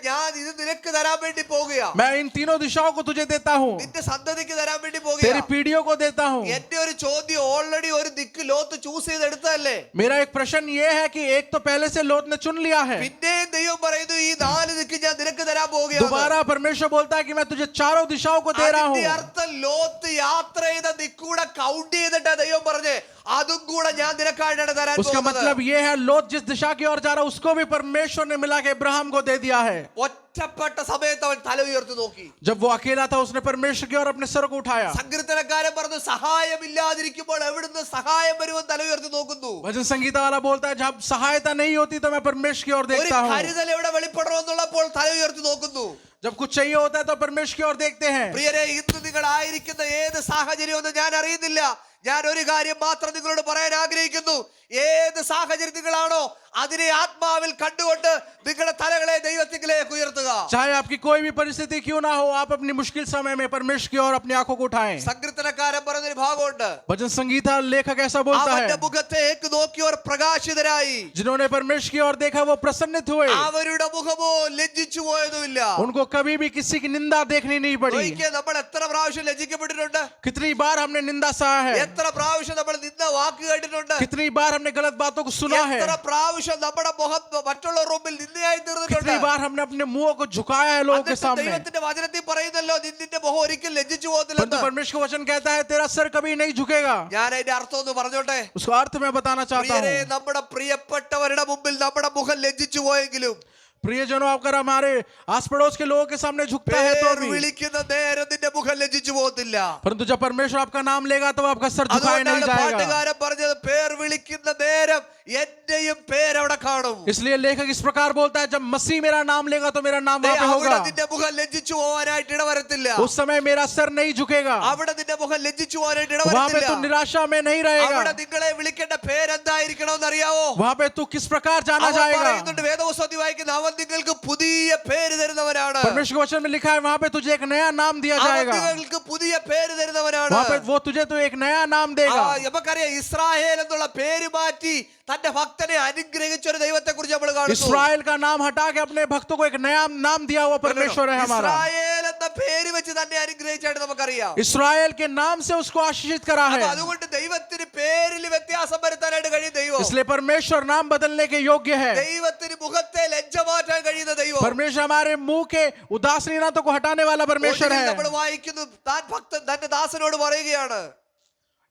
ഞാൻ ഇത് നിനക്ക് തരാൻ വേണ്ടി പോകുകയാ. मैं इन तीनों दिशाओं को तुझे देता हूँ, നിന്റെ സന്തതിക്ക് തരാൻ വേണ്ടി तेरी പോകുകയാ. पीढ़ियों को देता हूँ। എന്റെ ഒരു ചോദ്യം, ഓൾറെഡി ഒരു ദിക്ക് ലോത്ത് ചൂസ് ചെയ്തെടുത്തല്ലേ? मेरा एक प्रश्न ये है कि एक तो पहले से लोत ने चुन लिया है, പിന്നെയും ദൈവം പറയുന്നു, ഈ 4 ദിക്ക് ഞാൻ നിനക്ക് തരാൻ പോകുകയാണ്. दोबारा परमेश्वर बोलता है कि मैं तुझे चारों दिशाओं को दे रहा അതിന്റെ हूँ। അർത്ഥം ലോത്ത് യാത്ര ചെയ്ത ദിക്കൂടെ കൗണ്ട് ചെയ്തിട്ടാ ദൈവം പറഞ്ഞേ അതും കൂടെ ഞാൻ നിനക്കായിട്ടാണ് തരാൻ उसका പോകുന്നത്. मतलब ये है लोत जिस दिशा की ओर जा रहा उसको भी परमेश्वर ने मिला के अब्राहम को दे दिया है। ഒറ്റപ്പെട്ട സമയത്ത് അവൻ തല ഉയർത്തി നോക്കി. जब वो अकेला था उसने परमेश्वर की ओर अपने सर को उठाया। സങ്കീർത്തനക്കാരൻ പറഞ്ഞു, സഹായമില്ലാതിരിക്കുമ്പോൾ എവിടുന്ന് സഹായം വരുമെന്ന് തല ഉയർത്തി നോക്കുന്നു. भजन संगीता वाला बोलता है जब सहायता नहीं होती तो मैं परमेश्वर की ओर ഒരു देखता हूँ। കരുതൽ എവിടെ വെളിപ്പെടണമെന്നുള്ളപ്പോൾ തല ഉയർത്തി നോക്കുന്നു. जब कुछ चाहिए होता है तो परमेश्वर की ओर देखते हैं। പ്രിയരെ, ഇന്ന് നിങ്ങൾ ആയിരിക്കുന്ന ഏത് സാഹചര്യമെന്ന് ഞാൻ അറിയുന്നില്ല. ഞാൻ ഒരു കാര്യം മാത്രം നിങ്ങളോട് പറയാൻ ആഗ്രഹിക്കുന്നു. ഏത് സാഹചര്യങ്ങളാണോ അതിനെ ആത്മാവിൽ കണ്ടുകൊണ്ട് നിങ്ങളുടെ തലകളെ ദൈവത്തിലേക്ക് ഉയർത്തുക. चाहे आपकी कोई भी परिस्थिति क्यों ना हो, आप अपनी मुश्किल समय में परमेश्वर की ओर अपनी आंखों को उठाएं। സങ്കീർത്തനക്കാരൻ പറഞ്ഞൊരു ഭാഗമുണ്ട്, भजन संगीता लेखक ऐसा बोलता അവന്റെ है, മുഖത്തേക്ക് നോക്കിയവർ പ്രകാശിതരായി, जिन्होंने परमेश्वर की ओर देखा वो प्रसन्नित हुए, അവരുടെ മുഖമോ ലജ്ജിച്ചു പോയതുമില്ല. उनको कभी भी किसी की निंदा देखनी नहीं पड़ी। നോക്കിയേ, നമ്മൾ എത്ര പ്രാവശ്യം ലജ്ജിക്കപ്പെട്ടിട്ടുണ്ട്? कितनी बार हमने निंदा सहा है, എത്ര പ്രാവശ്യം നമ്മൾ നിന്ന വാക്ക് കേട്ടിട്ടുണ്ട്? कितनी बार हमने गलत बातों को सुना है, എത്ര പ്രാവശ്യം നമ്മുടെ മുഖം മറ്റുള്ളവരുടെ മുമ്പിൽ നിന്നയായി कितनी തീർന്നിട്ടുണ്ട്? बार हमने अपने मुंह को झुकाया है लोगों के എന്നിട്ട് सामने। ദൈവത്തിന്റെ വചനത്തിൽ പറയുന്നല്ലോ, നിന്റെ മുഖം ഒരിക്കലും ലജ്ജിച്ചു परंतु പോകത്തില്ലെന്ന്. परमेश्वर का वचन कहता है तेरा सर कभी नहीं झुकेगा। ഞാൻ അതിന്റെ അർത്ഥം ഒന്ന് പറഞ്ഞോട്ടെ. उसका अर्थ मैं बताना चाहता പ്രിയരെ, हूँ। നമ്മുടെ പ്രിയപ്പെട്ടവരുടെ മുമ്പിൽ നമ്മുടെ മുഖം ലജ്ജിച്ചു പോയെങ്കിലും प्रियजनों, अगर हमारे आस पड़ोस के लोगों के सामने झुकता है तो പേർ भी, വിളിക്കുന്ന നേരം നിന്റെ മുഖം ലജ്ജിച്ചു പോകത്തില്ല. परंतु जब परमेश्वर आपका नाम लेगा तो आपका सर झुकाया नहीं അതുകൊണ്ടാണ് जाएगा। പാട്ടുകാരൻ പറഞ്ഞത്, പേർ വിളിക്കുന്ന നേരം എന്റെയും പേരവിടെ കാണും. इसलिए लेखक इस प्रकार बोलता है, जब मसीह मेरा नाम लेगा तो मेरा नाम वहां पे അവിടെ होगा। നിന്റെ മുഖം ലജ്ജിച്ചു പോകാനായിട്ട് ഇടവരത്തില്ല. उस समय मेरा सर नहीं झुकेगा, അവിടെ നിന്റെ മുഖം ലജ്ജിച്ചു പോകാനായിട്ട് वहां पे ഇടവരത്തില്ല. तू निराशा में नहीं रहेगा, അവിടെ നിങ്ങളെ വിളിക്കേണ്ട പേരെന്തായിരിക്കണമെന്ന് അറിയാവോ? वहां पे तू किस प्रकार जाना അവൻ जाएगा। പറയുന്നുണ്ട്, വേദപുസ്തകത്തിൽ വായിക്കുന്ന, അവൻ നിങ്ങൾക്ക് പുതിയ പേര് തരുന്നവനാണ്. परमेश्वर के वचन में लिखा है वहां पे तुझे एक नया नाम दिया അവൻ जाएगा, നിങ്ങൾക്ക് പുതിയ പേര് തരുന്നവനാണ്. वहां पे वो तुझे तो एक नया नाम देगा। നമുക്കറിയാം, ഇസ്രായേൽ എന്നുള്ള പേര് മാറ്റി തന്റെ ഭക്തനെ അനുഗ്രഹിച്ച ഒരു ദൈവത്തെ കുറിച്ച് നമ്മൾ കാണുന്നു. इस्राएल का नाम हटा के अपने भक्तों को एक नया नाम दिया हुआ परमेश्वर है हमारा। ഇസ്രായേൽ എന്ന പേര് വെച്ച് തന്നെ അനുഗ്രഹിച്ചായിട്ട് നമുക്കറിയാം. इस्राएल के नाम से उसको आशीषित करा അപ്പൊ है, അതുകൊണ്ട് ദൈവത്തിന് പേരിൽ വ്യത്യാസം വരുത്താനായിട്ട് കഴിയും ദൈവം. इसलिए परमेश्वर नाम बदलने के योग्य है। ദൈവത്തിന് മുഖത്തെ ലജ്ജ മാറ്റാൻ കഴിയുന്ന ദൈവം. परमेश्वर हमारे मुंह के उदासीनता को हटाने वाला परमेश्वर ഒടുവിൽ है। നമ്മൾ വായിക്കുന്നു, താൻ ഭക്തൻ തന്റെ ദാസനോട് പറയുകയാണ്.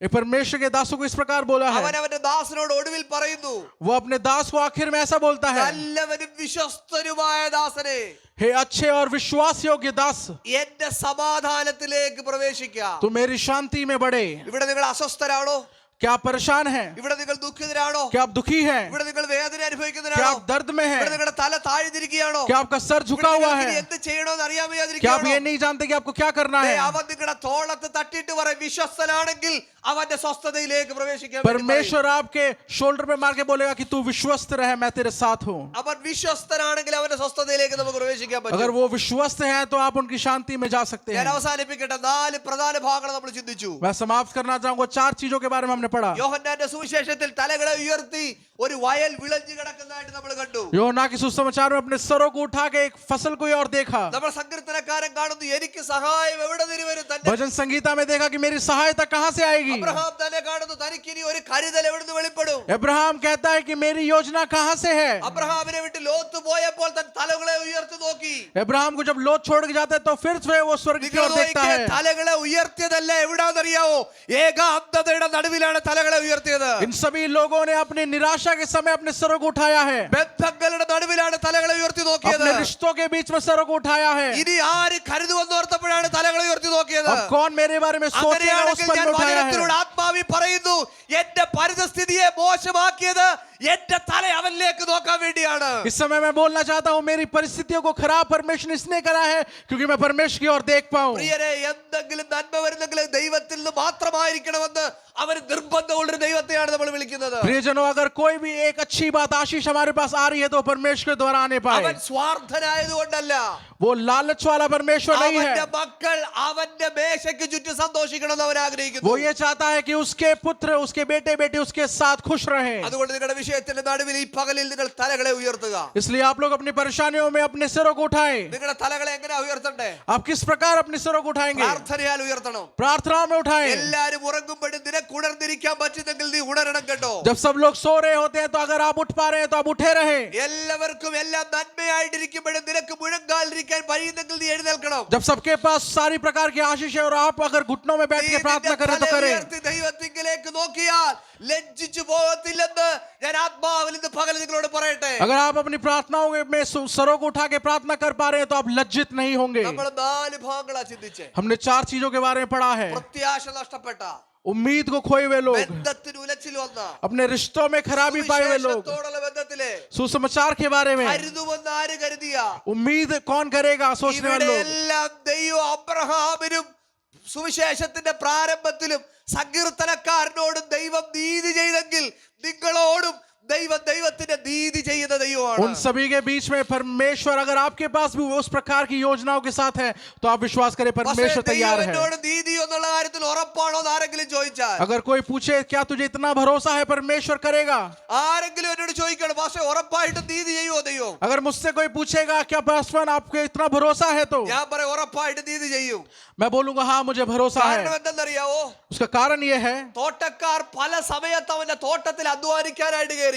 एक परमेश्वर के दासों को इस प्रकार बोला है, അവൻ അവന്റെ ദാസനോട് ഒടുവിൽ പറയുന്നു, वो अपने दास को आखिर में ऐसा बोलता है, നല്ലവനും വിശ്വസ്തനുമായ ദാസനെ, हे अच्छे और विश्वास योग्य दास, എന്റെ സമാധാനത്തിലേക്ക് പ്രവേശിക്കാം. तू मेरी शांति में बढ़े। ഇവിടെ നിങ്ങൾ അസ്വസ്ഥരാണോ? क्या आप परेशान हैं? ഇവിടെ നിങ്ങൾ ദുഃഖിതരാണോ? क्या आप दुखी हैं? ഇവിടെ നിങ്ങൾ വേദന क्या അനുഭവിക്കുന്നവരാണോ? आप दर्द में ഇവിടെ हैं? നിങ്ങളുടെ തല താഴ്ന്നിരിക്കുകയാണോ? क्या आपका सर ഇവിടെ झुका हुआ നിങ്ങൾക്ക് ഇനി है? എന്ത് ചെയ്യണമെന്ന് അറിയാൻ क्या आप വയ്യാതിരിക്കുകയാണോ? ये नहीं जानते कि आपको क्या करना है? അവൻ നിങ്ങളുടെ തോളത്ത് തട്ടിയിട്ട് പറയും, വിശ്വസ്തനാണെങ്കിൽ അവന്റെ സ്വസ്ഥതയിലേക്ക് പ്രവേശിക്കാൻ വേണ്ടി പറയും. परमेश्वर आपके शोल्डर पे मार के बोलेगा कि तू विश्वस्त रहे, मैं तेरे साथ हूँ। അവൻ വിശ്വസ്തനാണെങ്കിൽ അവന്റെ സ്വസ്ഥതയിലേക്ക് നമുക്ക് പ്രവേശിക്കാൻ अगर പറ്റും. वो विश्वस्त है तो आप उनकी शांति में जा सकते ഞാൻ हैं। അവസാനിപ്പിക്കട്ടെ. 4 പ്രധാന ഭാഗങ്ങൾ നമ്മൾ ചിന്തിച്ചു. मैं समाप्त करना चाहूंगा, 4 चीजों के बारे में हमने पढ़ा। യോഹന്നാന്റെ സുവിശേഷത്തിൽ തലകളെ ഉയർത്തി ഒരു വയൽ വിളഞ്ഞു കിടക്കുന്നതായിട്ട് നമ്മൾ കണ്ടു. യോഹन्ना के सुसमाचार में अपने सरों को उठा के एक फसल को और देखा। നമ്മൾ സങ്കീർത്തനക്കാരൻ കാണുന്നു, എനിക്ക് സഹായം എവിടെ നിന്ന് വരും? തന്റെ भजन संगीता में देखा कि मेरी सहायता कहां से आएगी? होगी। അബ്രഹാം തന്നെ കാണുന്നു തനിക്ക് ഇനി ഒരു കരുതൽ എവിടുന്ന് വെളിപ്പെടും. अब्राहम कहता है कि मेरी योजना कहां से है। അബ്രഹാമിനെ വിട്ട് ലോത്ത് പോയപ്പോൾ തൻ തലകളെ ഉയർത്തി നോക്കി. अब्राहम को जब लोथ छोड़ के जाता है तो फिर से वो स्वर्ग की ओर देखता है। തലകളെ ഉയർത്തിയതല്ല എവിടാന്നറിയാവോ? ഏകാന്തതയുടെ നടുവിലാണ് തലകളെ ഉയർത്തിയത്. इन सभी लोगों ने अपनी निराशा के समय अपने सरों को उठाया है। ബന്ധങ്ങളുടെ നടുവിലാണ് തലകളെ ഉയർത്തി നോക്കിയത്. अपने रिश्तों के बीच में सरों को उठाया है। ഇനി ആര് കരുതുവെന്ന് ഓർത്തപ്പോഴാണ് തലകളെ ഉയർത്തി നോക്കിയത്. अब कौन मेरे बारे में सोचेगा उस पर उठाया है। ആത്മാവി പറയുന്നു എന്റെ പരിതസ്ഥിതിയെ മോശമാക്കിയത് എന്റെ തല അവനിലേക്ക് നോക്കാൻ വേണ്ടിയാണ്. इस समय मैं बोलना चाहता हूं मेरी परिस्थितियों को खराब परमेश्वर इसने करा है क्योंकि मैं परमेश्वर की ओर देख पाऊं। പ്രിയരെ, എന്തെങ്കിലും നന്മ വരുന്നെങ്കിൽ ദൈവത്തിൽ നിന്ന് മാത്രമായിരിക്കണമെന്ന് അവന് നിർബന്ധമുള്ളൊരു ദൈവത്തെയാണ് നമ്മൾ വിളിക്കുന്നത്. प्रियजनों, अगर कोई भी एक अच्छी बात आशीष हमारे पास आ रही है तो परमेश्वर के द्वारा आने पाए। അവൻ സ്വാർത്ഥനായതുകൊണ്ടല്ല, वो लालच वाला परमेश्वर नहीं അവന്റെ है। മക്കൾ അവന്റെ മേശയ്ക്ക് ചുറ്റും സന്തോഷിക്കണമെന്ന് അവൻ ആഗ്രഹിക്കുന്നു. वो ये चाहता है कि उसके पुत्र, उसके बेटे बेटी उसके साथ खुश रहें। അതുകൊണ്ട് നിങ്ങളുടെ വിഷയത്തിന്റെ നടുവിൽ ഈ പകലിൽ നിങ്ങൾ തലകളെ ഉയർത്തുക. इसलिए आप लोग अपनी परेशानियों में अपने सिरों को उठाएं। നിങ്ങളുടെ തലകളെ എങ്ങനെ ഉയർത്തണ്ടേ? आप किस प्रकार अपने सिरों को उठाएंगे? പ്രാർത്ഥനയാൽ ഉയർത്തണം. प्रार्थना में उठाएं। എല്ലാരും ഉറങ്ങുമ്പോഴും നിനക്ക് ഉണർന്നിരിക്കാൻ പറ്റുന്നെങ്കിൽ നീ ഉണരണം കേട്ടോ. जब सब लोग सो रहे होते हैं तो अगर आप उठ पा रहे हैं तो आप उठे रहें। എല്ലാവർക്കും എല്ലാം നന്മയായിട്ടിരിക്കുമ്പോഴും നിനക്ക് മുഴങ്കാലിരിക്കാൻ കഴിയുന്നെങ്കിൽ നീ എഴുന്നേൽക്കണം. जब सबके पास सारी प्रकार की आशीष है और आप अगर घुटनों में बैठ के प्रार्थना करें तो करें। ദൈവത്തിങ്കിലേക്ക് നോക്കിയാൽ ലജ്ജിച്ചു പോകത്തില്ലെന്ന് ഞാൻ ആത്മാവിൽ ഇന്ന് പകൽ നിങ്ങളോട് പറയട്ടെ. अगर आप अपनी प्रार्थनाओं में सरों को उठा के प्रार्थना कर पा रहे हैं तो आप लज्जित नहीं होंगे। നമ്മൾ 4 ഭാഗങ്ങളാ ചിന്തിച്ചേ. हमने 4 चीजों के बारे में पढ़ा है। പ്രത്യാശ നഷ്ടപ്പെട്ട, उम्मीद को खोए हुए लोग, ബന്ധത്തിന് ഉലച്ചിൽ വന്ന, अपने रिश्तों में खराबी पाए हुए लोग, സുവിശേഷത്തോടുള്ള ബന്ധത്തിലെ सुसमाचार के बारे में കരുതുമെന്ന് ആര് കരുതിയ, उम्मीद कौन करेगा सोचने वाले ഇവിടെ लोग। എല്ലാം ദൈവം അബ്രഹാമിനും സുവിശേഷത്തിന്റെ പ്രാരംഭത്തിലും സങ്കീർത്തനക്കാരനോടും ദൈവം നീതി ചെയ്തെങ്കിൽ നിങ്ങളോടും ദൈവത്തിന്റെ നീതി ചെയ്യുന്ന ദൈവമാണ്. उन सभी के बीच में परमेश्वर अगर आपके पास भी उस प्रकार की योजनाओं के साथ है तो आप विश्वास करें परमेश्वर तैयार है। ദൈവനോട് നീതി എന്നുള്ള കാര്യത്തിൽ ഉറപ്പാണോ എന്ന് ആരെങ്കിലും ചോദിച്ചാൽ, अगर कोई पूछे क्या तुझे इतना भरोसा है परमेश्वर करेगा, ആരെങ്കിലും എന്നോട് ചോദിക്കണം പക്ഷേ ഉറപ്പായിട്ടും നീതി ചെയ്യുമോ ദൈവം? अगर मुझसे कोई पूछेगा क्या पासवान आपको इतना भरोसा है तो ഞാൻ പറയും ഉറപ്പായിട്ട് നീതി ചെയ്യും. मैं बोलूंगा हाँ मुझे भरोसा കാരണം है। എന്തെന്നറിയാവോ? उसका कारण ये है തോട്ടക്കാർ പല സമയത്ത് അവന്റെ തോട്ടത്തിൽ അധ്വാനിക്കാനായിട്ട് കയറി.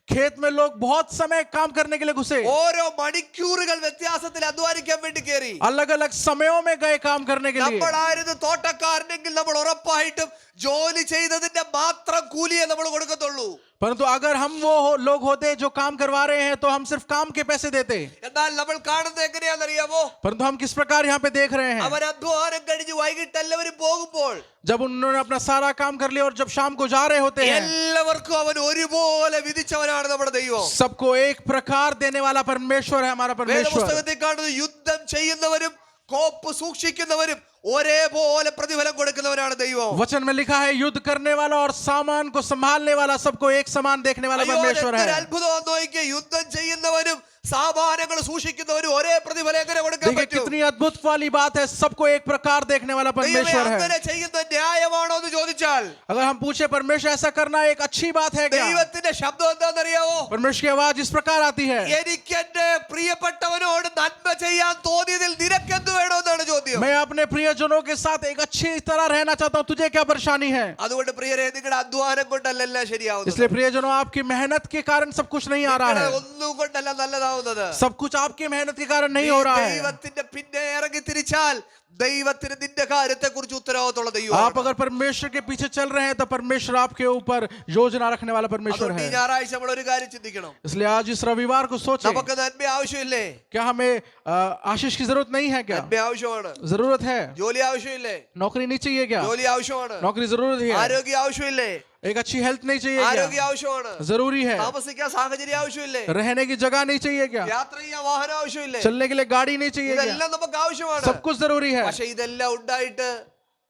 खेत में लोग बहुत समय काम करने के लिए घुसे, ഓരോ മണിക്കൂറുകൾ വ്യത്യാസത്തിൽ അധ്വാനിക്കാൻ വേണ്ടി കയറി. अलग अलग समयों में गए काम करने के लिए। നമ്മളായിരുന്നു തോട്ടക്കാരനെങ്കിൽ നമ്മൾ ഉറപ്പായിട്ടും ജോലി ചെയ്തതിന്റെ മാത്രം കൂലിയെ നമ്മൾ കൊടുക്കത്തുള്ളൂ. परंतु अगर हम वो लोग होते जो काम करवा रहे हैं तो हम सिर्फ काम के पैसे देते। എന്നാൽ നമ്മൾ കാണുന്നത് എങ്ങനെയാണെന്നറിയാമോ? परंतु हम किस प्रकार यहाँ पे देख रहे हैं, അവർ അധ്വാനം കഴിഞ്ഞ് വൈകിട്ട് എല്ലാവരും പോകുമ്പോൾ जब उन्होंने अपना सारा काम कर लिया और जब शाम को जा रहे होते हैं, എല്ലാവർക്കും അവൻ ഒരുപോലെ വിധിച്ചവനാണ് നമ്മുടെ ദൈവം. सबको एक प्रकार देने वाला परमेश्वर है हमारा परमेश्वर। വേദപുസ്തകത്തിൽ കാണുന്നത് യുദ്ധം ചെയ്യുന്നവരും കോപ്പ് സൂക്ഷിക്കുന്നവരും ഒരേപോലെ പ്രതിഫലം കൊടുക്കുന്നവരാണ് ദൈവം. वचन में लिखा है युद्ध करने वाला और सामान को संभालने वाला सबको एक समान देखने वाला परमेश्वर है। അത്ഭുതം നോക്കിയേ, യുദ്ധം ചെയ്യുന്നവരും സാമാനങ്ങൾ സൂക്ഷിക്കുന്നവരും ഒരേ പ്രതിഫലം എങ്ങനെ കൊടുക്കാൻ देखिए പറ്റും? कितनी अद्भुत वाली बात है, सबको एक प्रकार देखने वाला परमेश्वर है। അങ്ങനെ ചെയ്യുന്നത് ന്യായമാണോ എന്ന് ചോദിച്ചാൽ अगर हम पूछे परमेश्वर ऐसा करना एक अच्छी बात है क्या, ദൈവത്തിന്റെ ശബ്ദം എന്താണെന്നറിയാവോ? परमेश्वर की आवाज इस प्रकार आती है, എനിക്ക് എന്റെ പ്രിയപ്പെട്ടവനോട് നന്മ ചെയ്യാൻ തോന്നിയതിൽ നിനക്കെന്ത് വേണമെന്നാണ് ചോദ്യം. मैं अपने प्रियजनों के साथ एक अच्छी तरह रहना चाहता हूँ, तुझे क्या परेशानी है? അതുകൊണ്ട് പ്രിയരെ, നിങ്ങളുടെ അധ്വാനം കൊണ്ടല്ല എല്ലാം ശരിയാവുന്നത്. इसलिए प्रियजनों आपकी मेहनत के कारण सब कुछ नहीं आ रहा है, ഒന്നും കൊണ്ടല്ല നല്ലതാവുന്നത്. सब कुछ आपकी मेहनत के कारण नहीं हो रहा है। ദൈവത്തിന്റെ പിന്നെ ഇറങ്ങി തിരിച്ചാൽ ദൈവത്തിന് നിന്റെ കാര്യത്തെ കുറിച്ച് ഉത്തരവാദിത്തമുള്ള आप ദൈവമാണ്. अगर परमेश्वर के पीछे चल रहे हैं तो परमेश्वर आपके ऊपर योजना रखने वाला परमेश्वर അതുകൊണ്ട് ഈ है। ഞായറാഴ്ച നമ്മൾ ഒരു കാര്യം ചിന്തിക്കണം. इसलिए आज इस रविवार को सोचें, നമുക്ക് നന്മ ആവശ്യമില്ലേ? क्या हमें आशीष की जरूरत नहीं है क्या? നന്മ ആവശ്യമാണ്. जरूरत है। ജോലി ആവശ്യമില്ലേ? नौकरी नहीं चाहिए क्या? ജോലി ആവശ്യമാണ്. नौकरी जरूरत है। ആരോഗ്യ ആവശ്യമില്ലേ? एक अच्छी हेल्थ नहीं चाहिए ആരോഗ്യ क्या? ആവശ്യമാണ്. जरूरी है। താമസിക്കാൻ സാഹചര്യം ആവശ്യമില്ലേ? रहने की जगह नहीं चाहिए क्या? യാത്ര ചെയ്യാൻ വാഹനം ആവശ്യമില്ലേ? चलने के लिए गाड़ी नहीं चाहिए क्या? ഇതെല്ലാം നമുക്ക് ആവശ്യമാണ്. सब कुछ जरूरी है, പക്ഷെ ഇതെല്ലാം ഉണ്ടായിട്ട്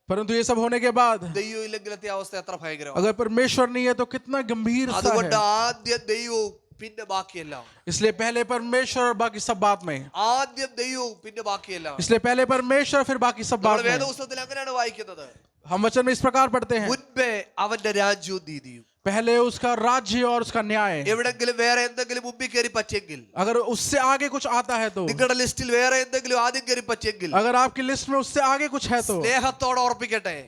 परंतु ये सब होने के बाद ദൈവം ഇല്ലെങ്കിലത്തെ അവസ്ഥ എത്ര ഭയങ്കരമാണ്. अगर परमेश्वर नहीं है तो कितना गंभीर सा അതുകൊണ്ട് है। ആദ്യം ദൈവവും പിന്നെ ബാക്കിയെല്ലാം. इसलिए पहले परमेश्वर और बाकी सब बाद में, ആദ്യം ദൈവവും പിന്നെ ബാക്കിയെല്ലാം. इसलिए पहले परमेश्वर फिर बाकी सब നമ്മൾ बाद में। വേദപുസ്തകത്തിൽ അങ്ങനെയാണ് വായിക്കുന്നത്. हम वचन में इस प्रकार पढ़ते हैं, മുൻപേ അവന്റെ രാജ്യവും നീതിയും. पहले उसका राज्य और उसका न्याय। എവിടെങ്കിലും വേറെ എന്തെങ്കിലും മുമ്പിൽ കയറി പറ്റെങ്കിൽ, अगर उससे आगे कुछ आता है तो, നിങ്ങളുടെ ലിസ്റ്റിൽ വേറെ എന്തെങ്കിലും ആദ്യം കയറി പറ്റെങ്കിൽ अगर आपकी लिस्ट में उससे आगे कुछ है तो സ്നേഹത്തോടെ ഓർപ്പിക്കട്ടെ,